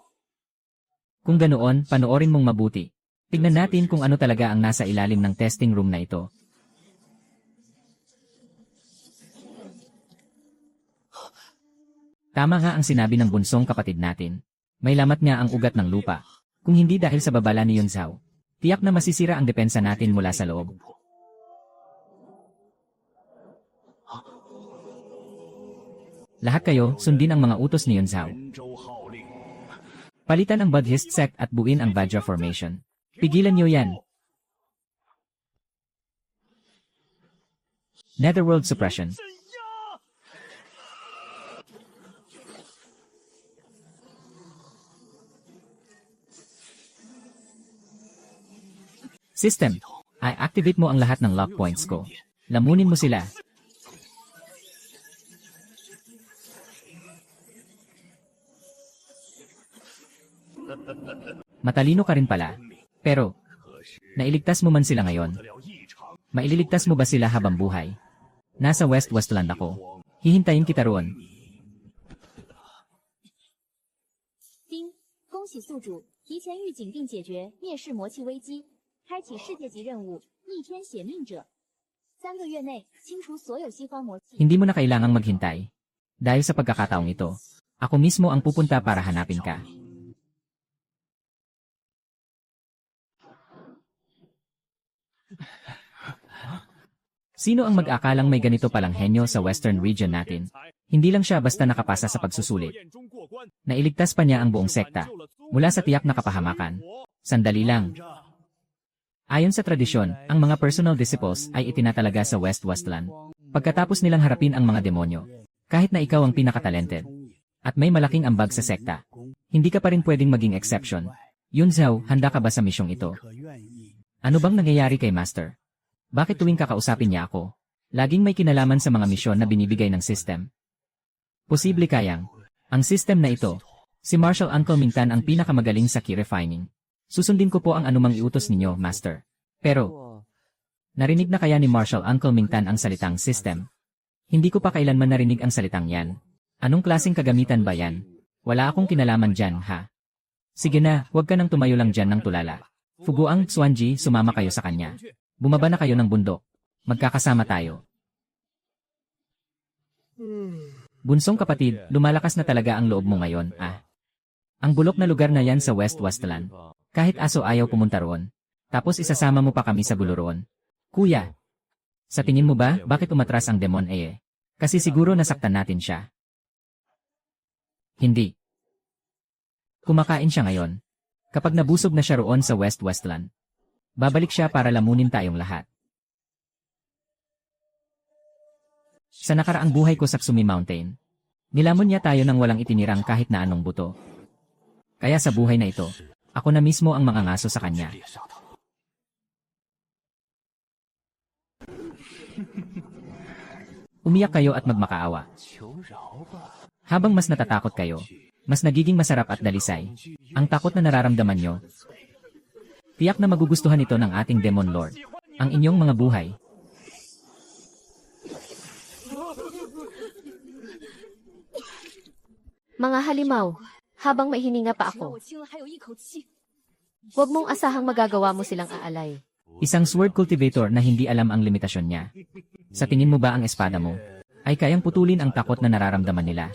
Kung ganoon, panoorin mong mabuti. Tignan natin kung ano talaga ang nasa ilalim ng testing room na ito. Tama nga ang sinabi ng bunsong kapatid natin. May lamat nga ang ugat ng lupa. Kung hindi dahil sa babala ni Yunzhou, tiyak na masisira ang depensa natin mula sa loob. Lahat kayo, sundin ang mga utos ni Yunzhou. Palitan ang Buddhist sect at buuin ang Vajra formation. Pigilan niyo yan. Netherworld suppression. System, i-activate mo ang lahat ng lock points ko. Lamunin mo sila. Matalino ka rin pala. Pero, nailigtas mo man sila ngayon. Maililigtas mo ba sila habang buhay? Nasa Westland ako. Hihintayin kita roon. 丁，恭喜宿主提前预警并解决灭世魔气危机，开启世界级任务逆天血命者。3个月内清除所有西方魔气。 Hindi mo na kailangang maghintay. Dahil sa pagkakataong ito, ako mismo ang pupunta para hanapin ka. Sino ang mag-akalang may ganito palang henyo sa western region natin? Hindi lang siya basta nakapasa sa pagsusulit. Nailigtas pa niya ang buong sekta mula sa tiyak na kapahamakan. Sandali lang. Ayon sa tradisyon, ang mga personal disciples ay itinatalaga sa West Westland. Pagkatapos nilang harapin ang mga demonyo, kahit na ikaw ang pinakatalented, at may malaking ambag sa sekta, hindi ka pa rin pwedeng maging exception. Yun Zhao, handa ka ba sa misyong ito? Ano bang nangyayari kay Master? Bakit tuwing kakausapin niya ako, laging may kinalaman sa mga misyon na binibigay ng system? Posible kayang, ang system na ito, si Marshal Uncle Mingtan ang pinakamagaling sa key refining. Susundin ko po ang anumang iutos ninyo, Master. Pero, narinig na kaya ni Marshal Uncle Mingtan ang salitang system? Hindi ko pa kailanman narinig ang salitang yan. Anong klaseng kagamitan ba yan? Wala akong kinalaman dyan, ha? Sige na, huwag ka nang tumayo lang dyan ng tulala. Fuguang Xuanji, sumama kayo sa kanya. Bumaba na kayo ng bundok. Magkakasama tayo. Bunsong kapatid, lumalakas na talaga ang loob mo ngayon, ah. Ang bulok na lugar na yan sa West Westland. Kahit aso ayaw pumunta roon. Tapos isasama mo pa kami sa gulo roon. Kuya, sa tingin mo ba, bakit umatras ang demon eh? Kasi siguro nasaktan natin siya. Hindi. Kumakain siya ngayon. Kapag nabusog na siya roon sa West Westland, babalik siya para lamunin tayong lahat. Sa nakaraang buhay ko sa Ksumi Mountain, nilamon niya tayo nang walang itinirang kahit na anong buto. Kaya sa buhay na ito, ako na mismo ang mangangaso sa kanya. Umiyak kayo at magmakaawa. Habang mas natatakot kayo, mas nagiging masarap at dalisay ang takot na nararamdaman nyo. Tiyak na magugustuhan ito ng ating Demon Lord, ang inyong mga buhay. Mga halimaw, habang may hininga pa ako, huwag mong asahang magagawa mo silang aalay. Isang sword cultivator na hindi alam ang limitasyon niya. Sa tingin mo ba ang espada mo ay kayang putulin ang takot na nararamdaman nila?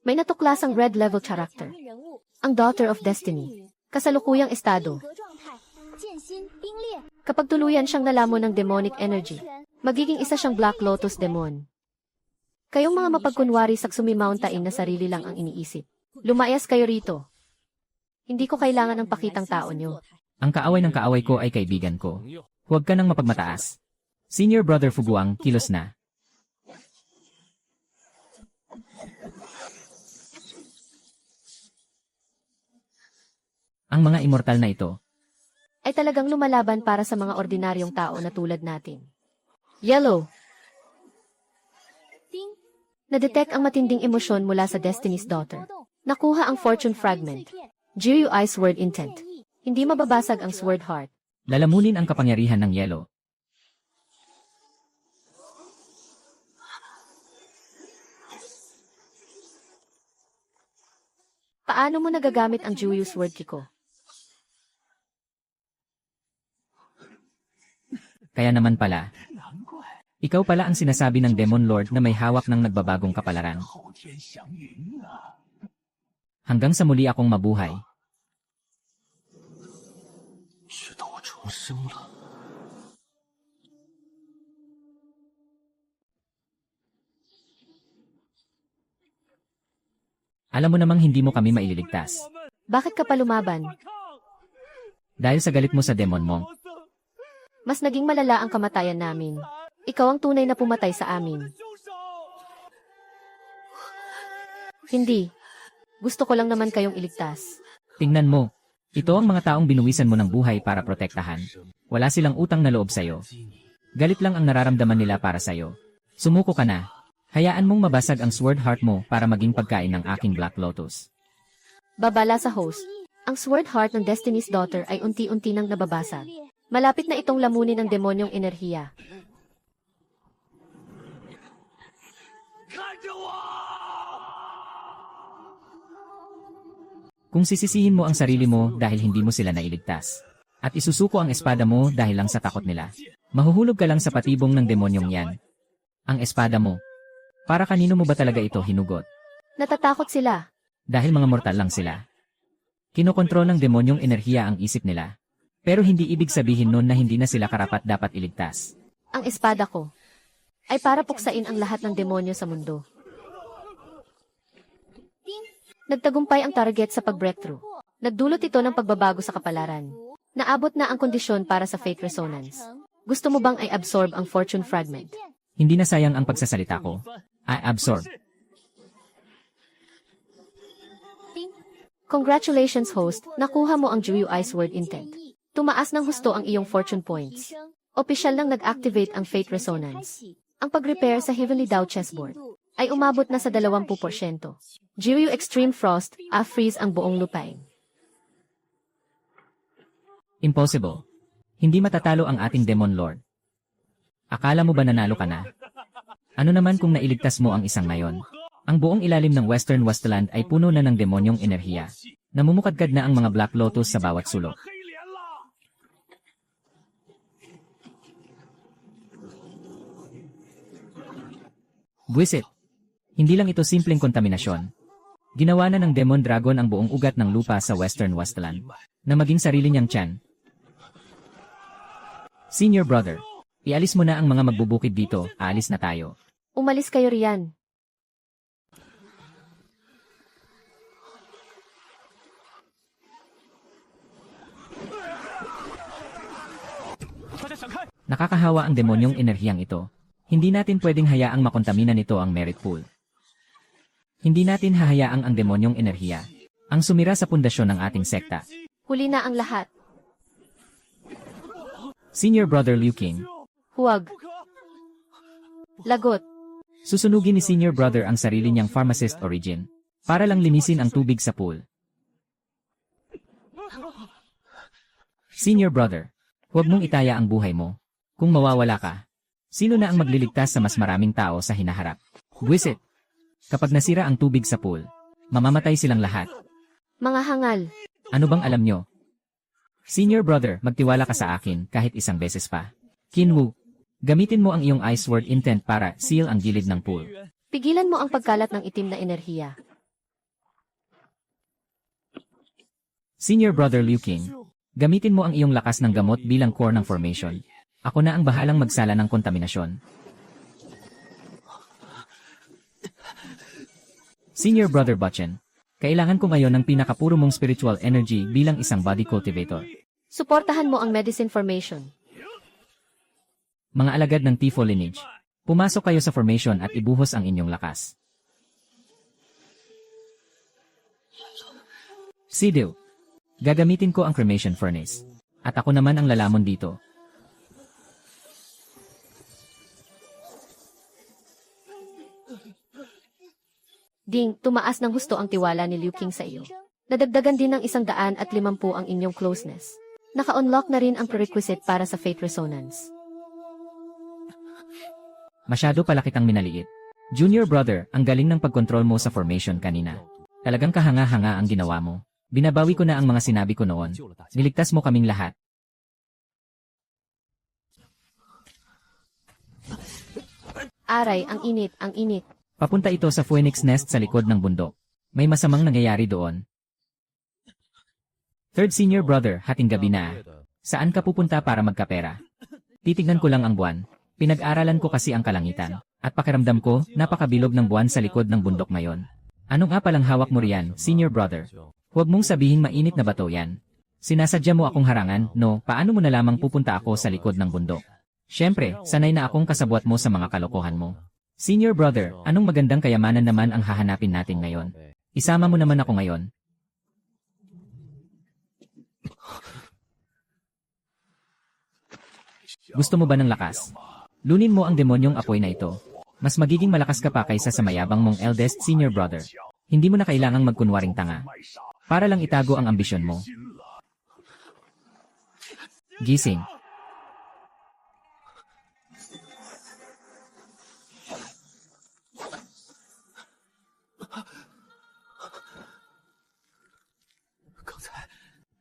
May natuklasang red level character, ang Daughter of Destiny, kasalukuyang estado. Kapag tuluyan siyang nalamon ng demonic energy, magiging isa siyang Black Lotus Demon. Kayong mga mapagkunwari sa Ksumi Mountain na sarili lang ang iniisip. Lumayas kayo rito. Hindi ko kailangan ng pakitang tao nyo. Ang kaaway ng kaaway ko ay kaibigan ko. Huwag ka nang mapagmataas. Senior Brother Fuguang, kilos na. Ang mga immortal na ito Ay talagang lumalaban para sa mga ordinaryong tao na tulad natin. Yellow. Na-detect ang matinding emosyon mula sa Destiny's Daughter. Nakuha ang Fortune Fragment. GUI Sword Intent. Hindi mababasag ang Sword Heart. lalamunin ang kapangyarihan ng yelo. Paano mo nagagamit ang Julius Sword Kiko? Kaya naman pala, ikaw pala ang sinasabi ng Demon Lord na may hawak ng nagbabagong kapalaran. Hanggang sa muli akong mabuhay. Alam mo namang hindi mo kami maililigtas. Bakit ka pa lumaban? Dahil sa galit mo sa demon mo. Mas naging malala ang kamatayan namin. Ikaw ang tunay na pumatay sa amin. Hindi. Gusto ko lang naman kayong iligtas. Tingnan mo. Ito ang mga taong binuwisan mo ng buhay para protektahan. Wala silang utang na loob sa'yo. Galit lang ang nararamdaman nila para sa'yo. Sumuko ka na. Hayaan mong mabasag ang sword heart mo para maging pagkain ng aking Black Lotus. Babala sa host. Ang sword heart ng Destiny's Daughter ay unti-unti nang nababasag. Malapit na itong lamunin ng demonyong enerhiya. Kung sisisihin mo ang sarili mo dahil hindi mo sila nailigtas, At isusuko ang espada mo dahil lang sa takot nila. Mahuhulog ka lang sa patibong ng demonyong yan. Ang espada mo. Para kanino mo ba talaga ito hinugot? Natatakot sila. Dahil mga mortal lang sila. Kinokontrol ng demonyong enerhiya ang isip nila. Pero hindi ibig sabihin nun na hindi na sila karapat dapat iligtas. Ang espada ko ay para puksain ang lahat ng demonyo sa mundo. Nagtagumpay ang target sa pag-breakthrough. Nagdulot ito ng pagbabago sa kapalaran. Naabot na ang kondisyon para sa Fate Resonance. Gusto mo bang i-absorb ang Fortune Fragment? Hindi na sayang ang pagsasalita ko. I absorb. Congratulations host, nakuha mo ang Juyu Ice Word Intent. Tumaas ng husto ang iyong fortune points. Opisyal nang nag-activate ang Fate Resonance. Ang pag-repair sa Heavenly Dao chessboard ay umabot na sa 20%. Juyu Extreme Frost, freeze ang buong lupain. Impossible. Hindi matatalo ang ating Demon Lord. Akala mo ba nanalo ka na? Ano naman kung nailigtas mo ang isang nayon? Ang buong ilalim ng Western Westland ay puno na ng demonyong enerhiya. Namumukadkad na ang mga Black Lotus sa bawat sulok. Buwisit. Hindi lang ito simpleng kontaminasyon. Ginawa na ng Demon Dragon ang buong ugat ng lupa sa Western Westland na maging sarili niyang tiyan. Senior brother, ialis mo na ang mga magbubukid dito, aalis na tayo. Umalis kayo riyan. Nakakahawa ang demonyong enerhiyang ito. Hindi natin pwedeng hayaang makontamina nito ang merit pool. Hindi natin hahayaang ang demonyong enerhiya ang sumira sa pundasyon ng ating sekta. Huli na ang lahat. Senior brother Liu King, Huwag. Lagot. susunugin ni senior brother ang sarili niyang pharmacist origin para lang linisin ang tubig sa pool. Senior brother, huwag mong itaya ang buhay mo. Kung mawawala ka, sino na ang magliligtas sa mas maraming tao sa hinaharap? Buwisit. Kapag nasira ang tubig sa pool, mamamatay silang lahat. Mga hangal. Ano bang alam nyo? Senior brother, magtiwala ka sa akin kahit isang beses pa. Kinwoo, gamitin mo ang iyong Ice Word Intent para seal ang gilid ng pool. Pigilan mo ang pagkalat ng itim na enerhiya. Senior brother Liu King, gamitin mo ang iyong lakas ng gamot bilang core ng formation. Ako na ang bahalang magsala ng kontaminasyon. Senior brother Butchen, kailangan ko ngayon ng pinakapuro mong spiritual energy bilang isang body cultivator. Suportahan mo ang medicine formation. Mga alagad ng Tifo lineage, pumasok kayo sa formation at ibuhos ang inyong lakas. Sidiw, gagamitin ko ang cremation furnace. At ako naman ang lalamon dito. Ding, tumaas ng husto ang tiwala ni Liu King sa iyo. Nadagdagan din ng 150 ang inyong closeness. Naka-unlock na rin ang prerequisite para sa Fate Resonance. Masyado pala kitang minaliit. Junior brother, ang galing ng pagkontrol mo sa formation kanina. Talagang kahanga-hanga ang ginawa mo. Binabawi ko na ang mga sinabi ko noon. Niligtas mo kaming lahat. Aray, ang init, ang init. Papunta ito sa Phoenix Nest sa likod ng bundok. May masamang nangyayari doon. Third senior brother, hating gabi na. Saan ka pupunta para magkapera? Titignan ko lang ang buwan. Pinag-aralan ko kasi ang kalangitan. At pakiramdam ko, napakabilog ng buwan sa likod ng bundok ngayon. Ano nga palang hawak mo riyan, senior brother? Huwag mong sabihing mainit na bato yan. Sinasadya mo akong harangan, no, paano mo na lamang pupunta ako sa likod ng bundok? Siyempre, sanay na akong kasabwat mo sa mga kalokohan mo. Senior brother, anong magandang kayamanan naman ang hahanapin natin ngayon? Isama mo naman ako ngayon. Gusto mo ba ng lakas? Lunin mo ang demonyong apoy na ito. Mas magiging malakas ka pa kaysa sa mayabang mong eldest senior brother. Hindi mo na kailangang magkunwaring tanga. Para lang itago ang ambisyon mo. Gising.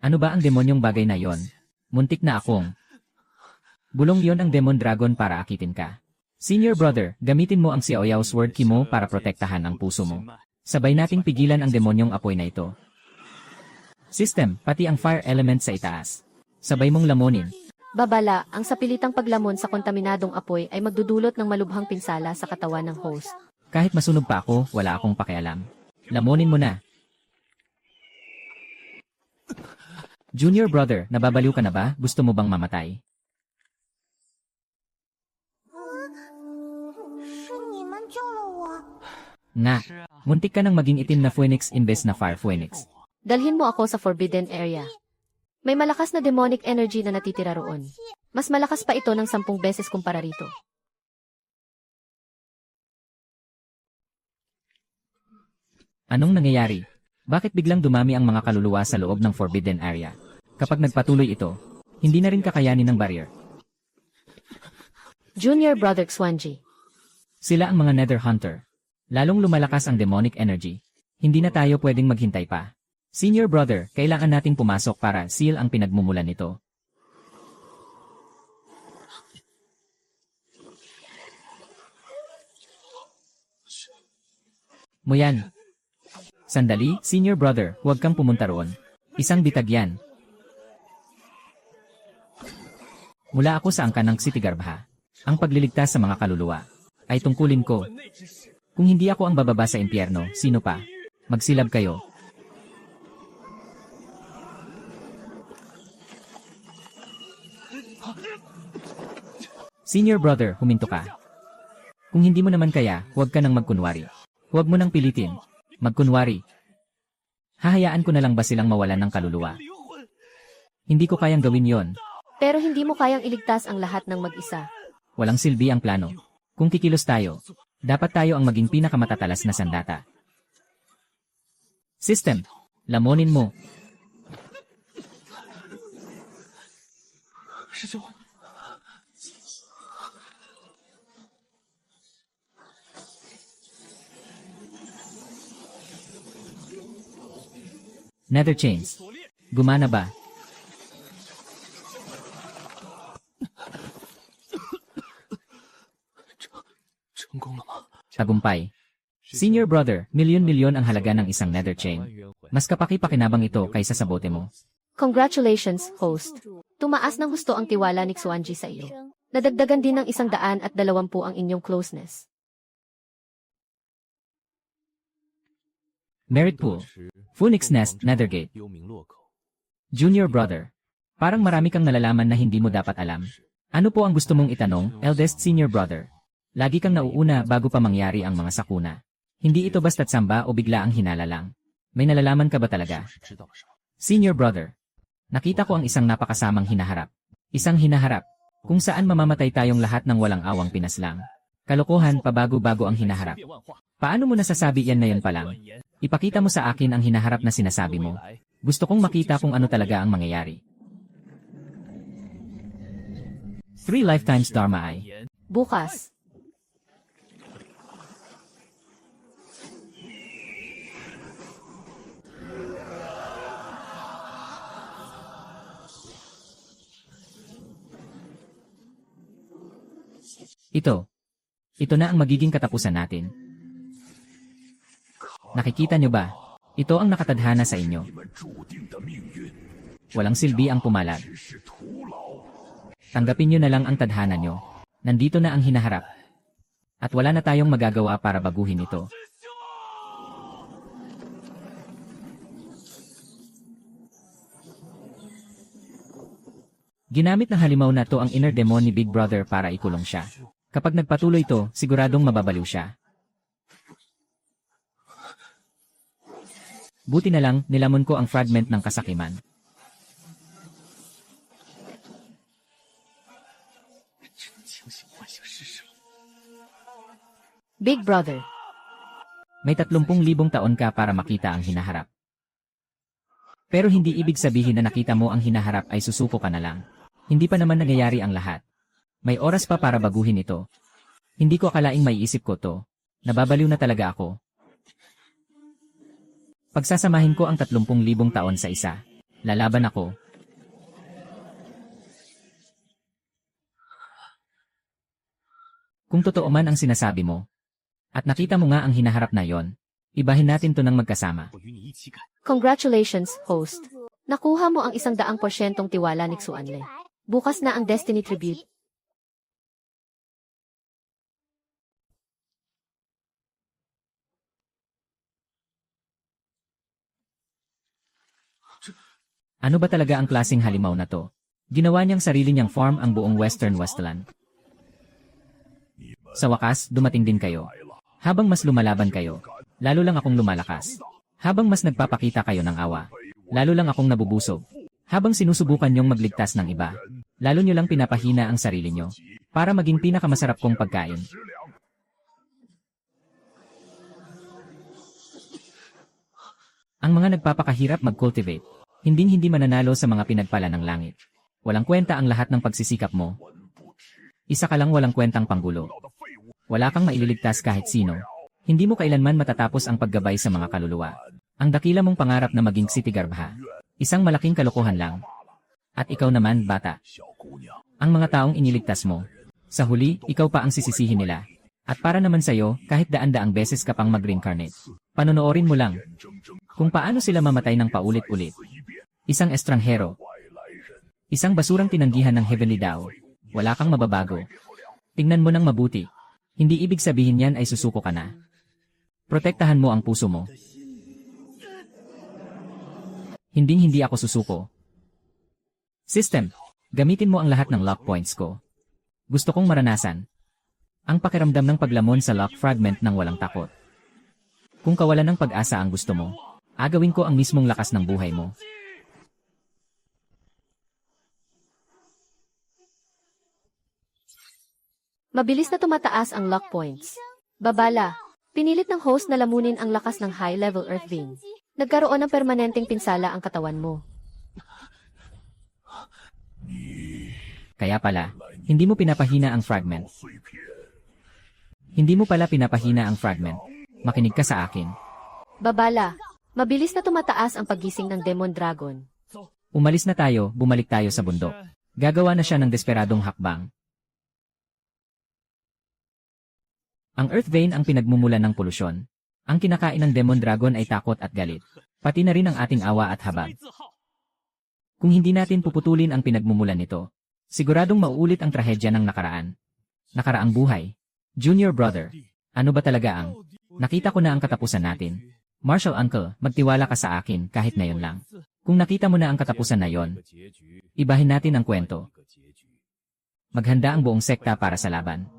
Ano ba ang demonyong bagay na yon? Muntik na akong. Bulong yon ang Demon Dragon para akitin ka. Senior brother, gamitin mo ang Xiaoyao Sword Ki mo para protektahan ang puso mo. Sabay nating pigilan ang demonyong apoy na ito. System, pati ang fire element sa itaas. Sabay mong lamunin. Babala, ang sapilitang paglamon sa kontaminadong apoy ay magdudulot ng malubhang pinsala sa katawan ng host. Kahit masunog pa ako, wala akong pakialam. Lamunin mo na. Junior brother, nababaliw ka na ba? Gusto mo bang mamatay? 是你们救了我。 Nga, muntik ka nang maging itim na phoenix imbes na fire phoenix. Dalhin mo ako sa forbidden area. May malakas na demonic energy na natitira roon. Mas malakas pa ito ng 10 beses kumpara rito. Anong nangyayari? Bakit biglang dumami ang mga kaluluwa sa loob ng forbidden area? Kapag nagpatuloy ito, hindi na rin kakayanin ng barrier. Junior brother Xuanji. Sila ang mga Nether Hunter. Lalong lumalakas ang demonic energy. Hindi na tayo pwedeng maghintay pa. Senior brother, kailangan nating pumasok para seal ang pinagmumulan nito. Muyan. Sandali, senior brother, huwag kang pumunta roon. Isang bitag yan. Mula ako sa angkan ng City Garbha. Ang pagliligtas sa mga kaluluwa ay tungkulin ko. Kung hindi ako ang bababa sa impyerno, sino pa? Magsilab kayo. Senior brother, huminto ka. Kung hindi mo naman kaya, huwag ka nang magkunwari. Huwag mo nang pilitin. Magkunwari. Hahayaan ko na lang ba silang mawalan ng kaluluwa? Hindi ko kayang gawin yon. Pero hindi mo kayang iligtas ang lahat ng mag-isa. Walang silbi ang plano. Kung kikilos tayo, dapat tayo ang maging pinakamatatalas na sandata. System, lamunin mo. Nether chains. Gumana ba? Tagumpay. Senior brother, milyon-milyon ang halaga ng isang nether chain. Mas kapaki-pakinabang ito kaysa sa bote mo. Congratulations, host. Tumaas ng husto ang tiwala ni Xuanji sa iyo. Nadagdagan din ng 120 ang inyong closeness. Merit pool. Phoenix Nest, Nethergate. Junior brother. Parang marami kang nalalaman na hindi mo dapat alam. Ano po ang gusto mong itanong, eldest senior brother? Lagi kang nauuna bago pa mangyari ang mga sakuna. Hindi ito basta't samba o bigla ang hinala lang. May nalalaman ka ba talaga? Senior brother. Nakita ko ang isang napakasamang hinaharap. Isang hinaharap, kung saan mamamatay tayong lahat ng walang awang pinaslang. Kalokohan pabago-bago ang hinaharap. Paano mo nasasabi yan na yan pa lang? Ipakita mo sa akin ang hinaharap na sinasabi mo. Gusto kong makita kung ano talaga ang mangyayari. 3 lifetimes Dharma Eye. Bukas. Ito na ang magiging katapusan natin. Nakikita nyo ba? Ito ang nakatadhana sa inyo. Walang silbi ang pumalag. Tanggapin nyo na lang ang tadhana nyo. Nandito na ang hinaharap. At wala na tayong magagawa para baguhin ito. Ginamit ng halimaw na to ang inner demon ni Big Brother para ikulong siya. Kapag nagpatuloy to, siguradong mababaliw siya. Buti na lang, nilamon ko ang fragment ng kasakiman. Big brother. May 30,000 taon ka para makita ang hinaharap. Pero hindi ibig sabihin na nakita mo ang hinaharap ay susuko ka na lang. Hindi pa naman nangyayari ang lahat. May oras pa para baguhin ito. Hindi ko akalaing maiisip ko to. Nababaliw na talaga ako. Pagsasamahin ko ang 30,000 taon sa isa. Lalaban ako. Kung totoo man ang sinasabi mo, at nakita mo nga ang hinaharap na yon, ibahin natin to ng magkasama. Congratulations, host. Nakuha mo ang 100% tiwala ni Xuanle. Bukas na ang Destiny Tribute. Ano ba talaga ang klaseng halimaw na to? Ginawa niyang sarili niyang farm ang buong Western Westland. Sa wakas, dumating din kayo. Habang mas lumalaban kayo, lalo lang akong lumalakas. Habang mas nagpapakita kayo ng awa, lalo lang akong nabubusog. Habang sinusubukan niyong magligtas ng iba, lalo niyo lang pinapahina ang sarili niyo para maging pinakamasarap kong pagkain. Ang mga nagpapakahirap mag-cultivate, hindi mananalo sa mga pinagpala ng langit. Walang kwenta ang lahat ng pagsisikap mo. Isa ka lang walang kwentang panggulo. Wala kang maililigtas kahit sino. Hindi mo kailanman matatapos ang paggabay sa mga kaluluwa. Ang dakila mong pangarap na maging City Garbha. Isang malaking kalokohan lang. At ikaw naman, bata. Ang mga taong iniligtas mo. Sa huli, ikaw pa ang sisisihin nila. At para naman sa'yo, kahit daan-daang beses ka pang mag-reincarnate. Panonoorin mo lang kung paano sila mamatay ng paulit-ulit. Isang estranghero. Isang basurang tinanggihan ng Heavenly Dao. Wala kang mababago. Tingnan mo ng mabuti. Hindi ibig sabihin yan ay susuko ka na. Protektahan mo ang puso mo. Hindi ako susuko. System, gamitin mo ang lahat ng lock points ko. Gusto kong maranasan ang pakiramdam ng paglamon sa lock fragment ng walang takot. Kung kawalan ng pag-asa ang gusto mo, agawin ko ang mismong lakas ng buhay mo. Mabilis na tumataas ang lock points. Babala, pinilit ng host na lamunin ang lakas ng high-level Earth Vein. Nagkaroon ng permanenteng pinsala ang katawan mo. Kaya pala, hindi mo pinapahina ang fragment. Hindi mo pala pinapahina ang fragment. Makinig ka sa akin. Babala, mabilis na tumataas ang paggising ng Demon Dragon. Umalis na tayo, bumalik tayo sa bundok. Gagawa na siya ng desperadong hakbang. Ang Earth Vein ang pinagmumulan ng polusyon. Ang kinakain ng Demon Dragon ay takot at galit. Pati na rin ang ating awa at habag. Kung hindi natin puputulin ang pinagmumulan nito, siguradong mauulit ang trahedya ng nakaraang buhay. Junior brother, ano ba talaga ang? Nakita ko na ang katapusan natin. Marshall Uncle, magtiwala ka sa akin kahit ngayon lang. Kung nakita mo na ang katapusan na yon, ibahin natin ang kwento. Maghanda ang buong sekta para sa laban.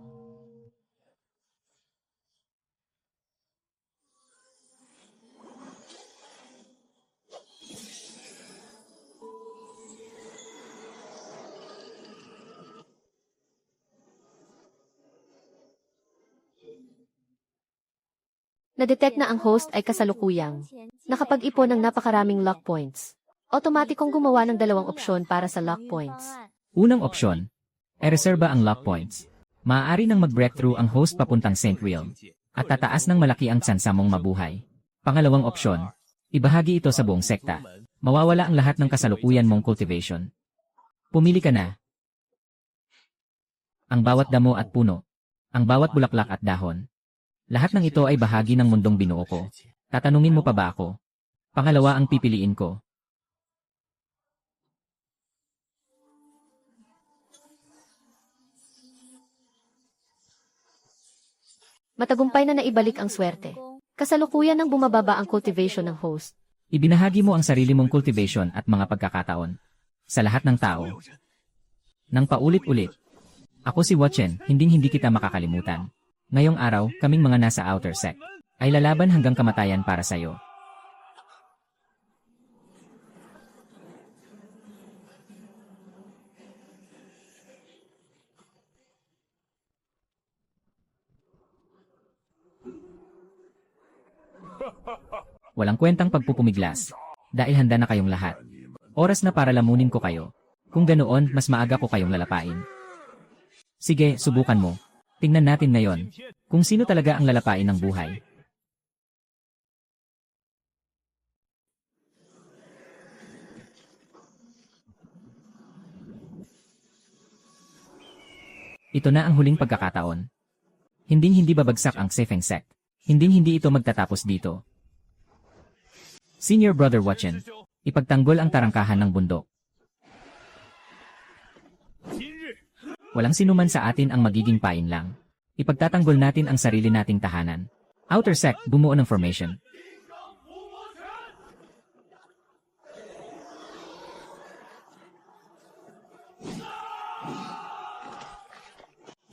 Na-detect na ang host ay kasalukuyang nakapag-ipon ng napakaraming lock points. Automatikong gumawa ng 2 opsyon para sa lock points. Unang opsyon, reserba ang lock points. Maaari nang mag-breakthrough ang host papuntang St. Will, at tataas ng malaki ang tsansa mong mabuhay. Pangalawang opsyon, ibahagi ito sa buong sekta. Mawawala ang lahat ng kasalukuyan mong cultivation. Pumili ka na. Ang bawat damo at puno, ang bawat bulaklak at dahon. Lahat ng ito ay bahagi ng mundong binuo ko. Tatanungin mo pa ba ako? Pangalawa ang pipiliin ko. Matagumpay na naibalik ang swerte. Kasalukuyan ng bumababa ang cultivation ng host. Ibinahagi mo ang sarili mong cultivation at mga pagkakataon sa lahat ng tao. Nang paulit-ulit. Ako si Watchen, hindi kita makakalimutan. Ngayong araw, kaming mga nasa outer sect ay lalaban hanggang kamatayan para sa'yo. Walang kwentang pagpupumiglas, dahil handa na kayong lahat. Oras na para lamunin ko kayo. Kung ganoon, mas maaga ko kayong lalapain. Sige, subukan mo. Tingnan natin ngayon kung sino talaga ang lalapain ng buhay. Ito na ang huling pagkakataon. Hinding-hindi babagsak ang Sefeng Sect. Hinding-hindi ito magtatapos dito. Senior Brother Watchen, ipagtanggol ang tarangkahan ng bundok. Walang sinuman sa atin ang magiging painlang. Ipagtatanggol natin ang sarili nating tahanan. Outer Sect, bumuo ng formation.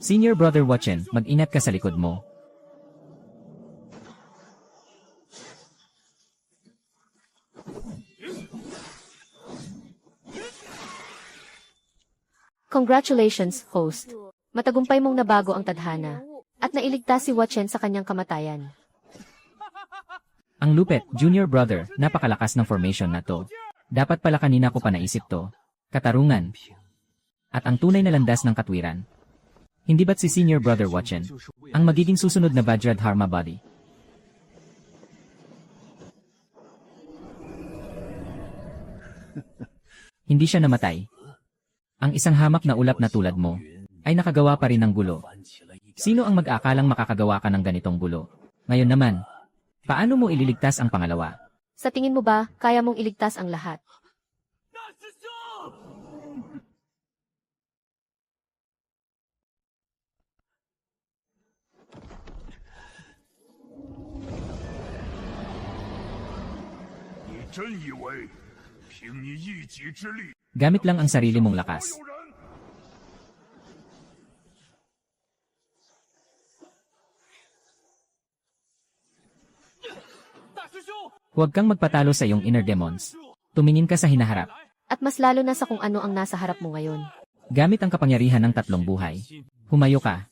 Senior Brother Watchen, mag-ingat ka sa likod mo. Congratulations, host. Matagumpay mong nabago ang tadhana. At nailigtas si Watchen sa kanyang kamatayan. Ang lupet, Junior Brother, napakalakas ng formation na to. Dapat pala kanina ko pa naisip to. Katarungan. At ang tunay na landas ng katwiran. Hindi ba't si Senior Brother Watchen ang magiging susunod na Vajra Dharma body? Hindi siya namatay. Ang isang hamak na ulap na tulad mo ay nakagawa pa rin ng gulo. Sino ang mag-aakalang makakagawa ka ng ganitong gulo? Ngayon naman, paano mo ililigtas ang pangalawa? Sa tingin mo ba, kaya mong iligtas ang lahat? Gamit lang ang sarili mong lakas. Huwag kang magpatalo sa iyong inner demons. Tumingin ka sa hinaharap. At mas lalo na sa kung ano ang nasa harap mo ngayon. Gamit ang kapangyarihan ng tatlong buhay. Humayo ka.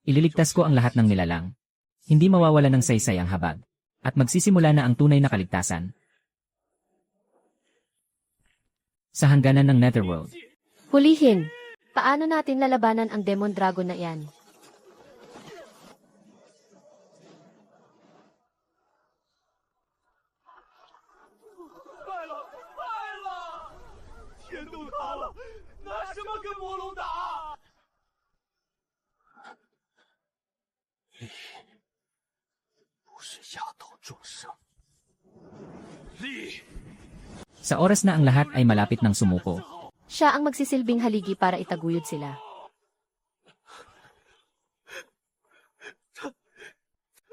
Ililigtas ko ang lahat ng nilalang. Hindi mawawala ng saysay ang habag. At magsisimula na ang tunay na kaligtasan. Sa hangganan ng Netherworld. Hulihin! Paano natin lalabanan ang Demon Dragon na iyan? Sa oras na ang lahat ay malapit ng sumuko. Siya ang magsisilbing haligi para itaguyod sila.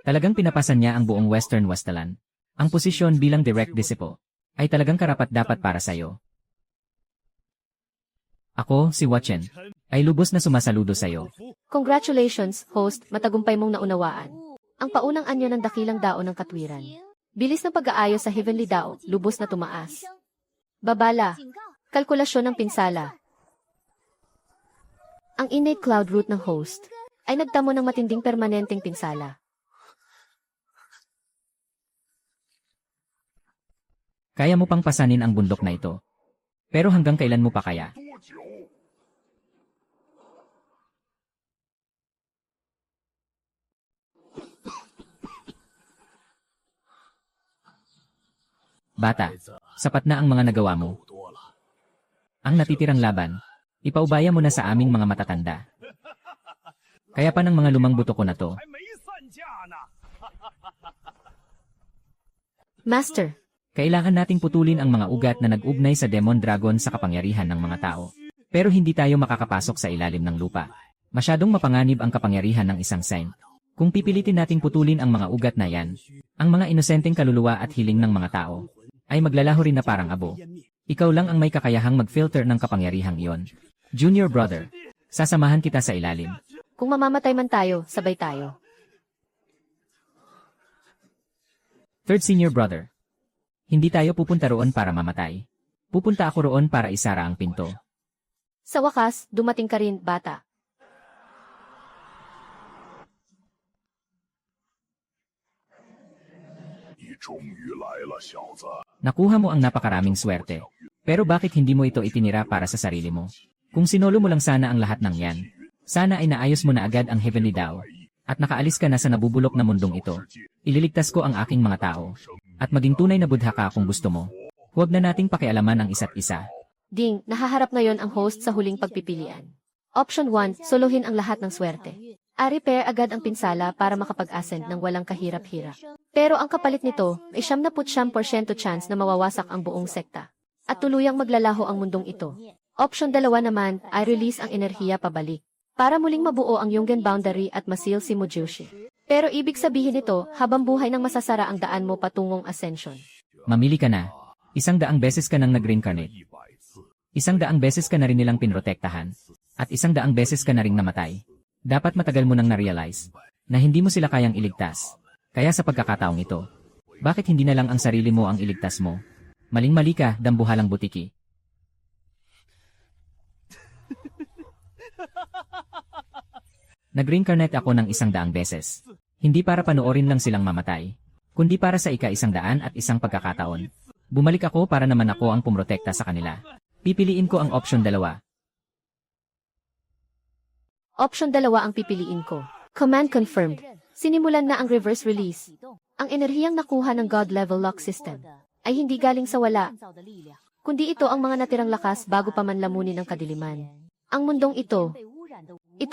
Talagang pinapasan niya ang buong Western Wasteland. Ang posisyon bilang direct disciple ay talagang karapat-dapat para sa'yo. Ako, si Watchen, ay lubos na sumasaludo sa'yo. Congratulations, host, matagumpay mong naunawaan. Ang paunang anyo ng dakilang dao ng katwiran. Bilis ng pag-aayos sa Heavenly Dao, lubos na tumaas. Babala, kalkulasyon ng pinsala. Ang innate cloud root ng host ay nagtamo ng matinding permanenteng pinsala. Kaya mo pang pasanin ang bundok na ito. Pero hanggang kailan mo pa kaya? Bata, sapat na ang mga nagawa mo. Ang natitirang laban, ipaubaya mo na sa aming mga matatanda. Kaya pa ng mga lumang buto ko na to. Master, Kailangan nating putulin ang mga ugat na nag-ugnay sa Demon Dragon sa kapangyarihan ng mga tao. Pero hindi tayo makakapasok sa ilalim ng lupa. Masyadong mapanganib ang kapangyarihan ng isang saint. Kung pipilitin nating putulin ang mga ugat na yan, ang mga inosenteng kaluluwa at hiling ng mga tao, ay maglalaho rin na parang abo. Ikaw lang ang may kakayahang mag-filter ng kapangyarihang iyon. Junior brother, sasamahan kita sa ilalim. kung mamamatay man tayo, sabay tayo. Third senior brother, hindi tayo pupunta roon para mamatay. Pupunta ako roon para isara ang pinto. Sa wakas, dumating ka rin, bata. Nakuha mo ang napakaraming swerte. Pero bakit hindi mo ito itinira para sa sarili mo? Kung sinolo mo lang sana ang lahat ng yan, sana ay naayos mo na agad ang Heavenly Dao, at nakaalis ka na sa nabubulok na mundong ito. Ililigtas ko ang aking mga tao, at maging tunay na budha ka kung gusto mo. Huwag na nating pakialaman ang isa't isa. Ding, nahaharap ngayon ang host sa huling pagpipilian. Option 1, solohin ang lahat ng swerte. I-repair agad ang pinsala para makapag-ascend ng walang kahirap-hirap. Pero ang kapalit nito, ay 79% chance na mawawasak ang buong sekta. At tuluyang maglalaho ang mundong ito. Option 2 naman, i-release ang enerhiya pabalik. Para muling mabuo ang Yungen boundary at masil si Mujoshi. Pero ibig sabihin nito, habang buhay nang masasara ang daan mo patungong ascension. Mamili ka na. 100 beses ka nang nag-reincarnate. 100 beses ka na rin nilang pinrotektahan. At 100 beses ka na ring namatay. Dapat matagal mo nang na-realize na hindi mo sila kayang iligtas. Kaya sa pagkakataong ito, bakit hindi na lang ang sarili mo ang iligtas mo? Maling-mali ka, dambuhalang butiki. Nag-reincarnate ako ng 100 beses. Hindi para panoorin lang silang mamatay, kundi para sa ika-100 at isang pagkakataon. Bumalik ako para naman ako ang pumrotekta sa kanila. Pipiliin ko ang option 2. Option 2 ang pipiliin ko. Command confirmed. Sinimulan na ang reverse release. Ang enerhiyang nakuha ng God level lock system ay hindi galing sa wala, kundi ito ang mga natirang lakas bago pa man lamunin ng kadiliman. Ang mundong ito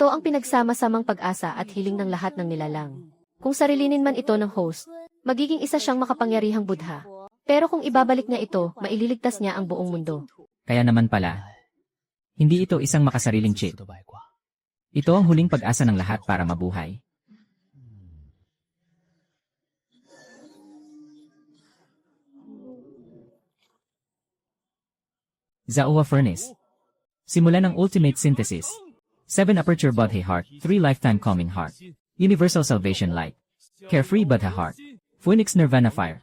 ang pinagsama-samang pag-asa at hiling ng lahat ng nilalang. Kung sarilinin man ito ng host, magiging isa siyang makapangyarihang Buddha. Pero kung ibabalik niya ito, maililigtas niya ang buong mundo. Kaya naman pala, hindi ito isang makasariling chip. Ito ang huling pag-asa ng lahat para mabuhay. Zaowa Furnace. Simulan ng Ultimate Synthesis. 7 Aperture Bodhi Heart, 3 Lifetime Calming Heart, Universal Salvation Light, Carefree Buddha Heart, Phoenix Nirvana Fire,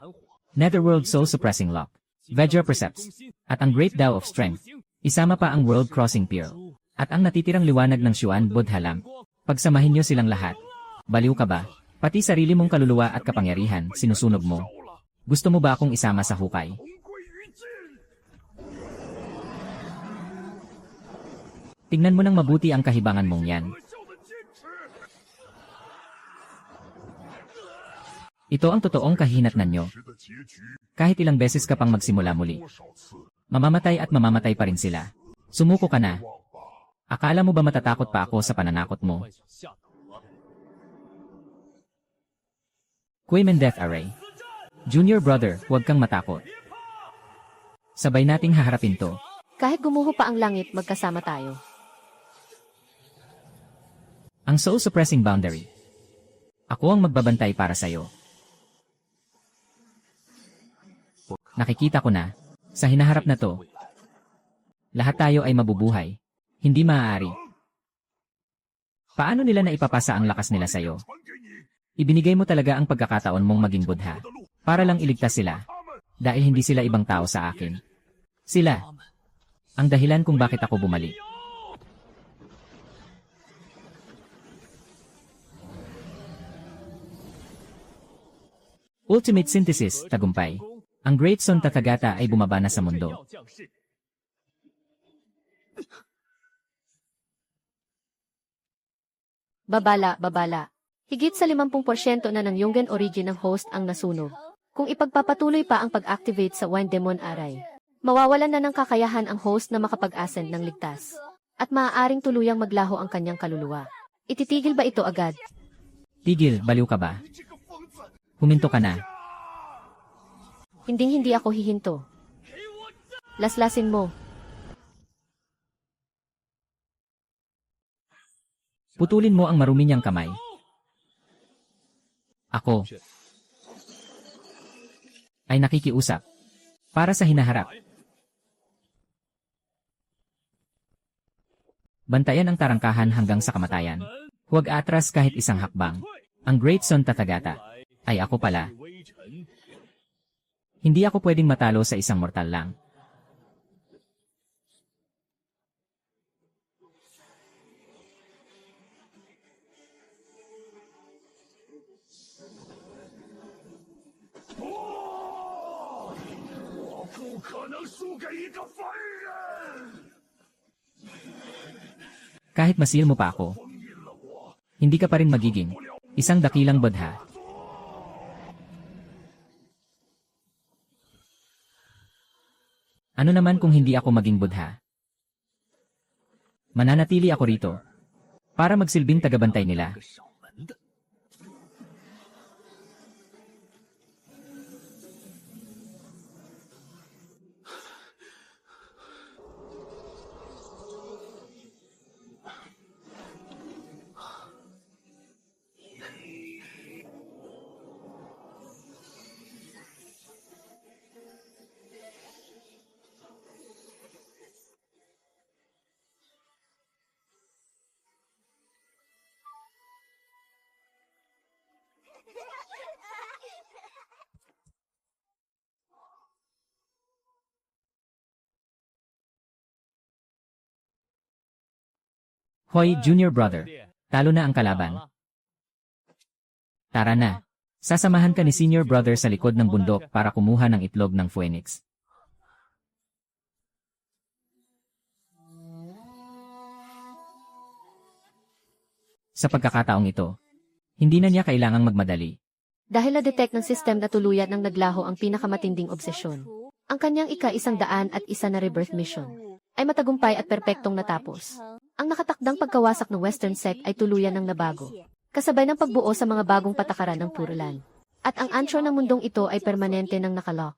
Netherworld Soul Suppressing Lock, Vajra Precepts, at ang Great Tao of Strength. Isama pa ang World Crossing Pearl, at ang natitirang liwanag ng Xuan Buddha Lamp. Pagsamahin niyo silang lahat. Baliw ka ba? Pati sarili mong kaluluwa at kapangyarihan, sinusunog mo. Gusto mo ba akong isama sa hukay? Tingnan mo nang mabuti ang kahibangan mong yan. Ito ang totoong kahinatnan nyo. Kahit ilang beses ka pang magsimula muli, mamamatay at mamamatay pa rin sila. Sumuko ka na. Akala mo ba matatakot pa ako sa pananakot mo? Quayman Death Array. Junior brother, huwag kang matakot. Sabay nating haharapin to. Kahit gumuho pa ang langit, magkasama tayo. Ang Soul Suppressing Boundary. Ako ang magbabantay para sa'yo. Nakikita ko na, sa hinaharap na to, lahat tayo ay mabubuhay. Hindi maaari. Paano nila na ipapasa ang lakas nila sa'yo? Ibinigay mo talaga ang pagkakataon mong maging Buddha, para lang iligtas sila, dahil hindi sila ibang tao sa akin. Sila, ang dahilan kung bakit ako bumalik. Ultimate Synthesis, tagumpay. Ang Great Son Tathagata ay bumaba na sa mundo. Babala. Higit sa 50% na ng Yungen origin ng host ang nasunog. Kung ipagpapatuloy pa ang pag-activate sa Wine Demon Aray, mawawalan na ng kakayahan ang host na makapag-ascend ng ligtas. At maaaring tuluyang maglaho ang kanyang kaluluwa. Ititigil ba ito agad? Tigil, baliw ka ba? Huminto ka na. Hindi ako hihinto. Laslasin mo. Putulin mo ang marumi niyang kamay. Ako ay nakikiusap para sa hinaharap. Bantayan ang tarangkahan hanggang sa kamatayan. Huwag atras kahit isang hakbang. Ang Great Son Tathagata ay ako pala. Hindi ako pwedeng matalo sa isang mortal lang. Kahit masil mo pa ako, hindi ka pa rin magiging isang dakilang Buddha. Ano naman kung hindi ako maging Buddha? Mananatili ako rito para magsilbing tagabantay nila. Hoy, junior brother. Talo na ang kalaban. Tara na. Sasamahan ka ni senior brother sa likod ng bundok para kumuha ng itlog ng phoenix. Sa pagkakataong ito, hindi na niya kailangang magmadali. Dahil na-detect ng system na tuluyan ng naglaho ang pinakamatinding obsesyon. Ang kanyang ika-101 na rebirth mission ay matagumpay at perpektong natapos. Ang nakatakdang pagkawasak ng Western Sect ay tuluyan ng nabago, kasabay ng pagbuo sa mga bagong patakaran ng Purulan. At ang antro ng mundong ito ay permanente ng nakalock.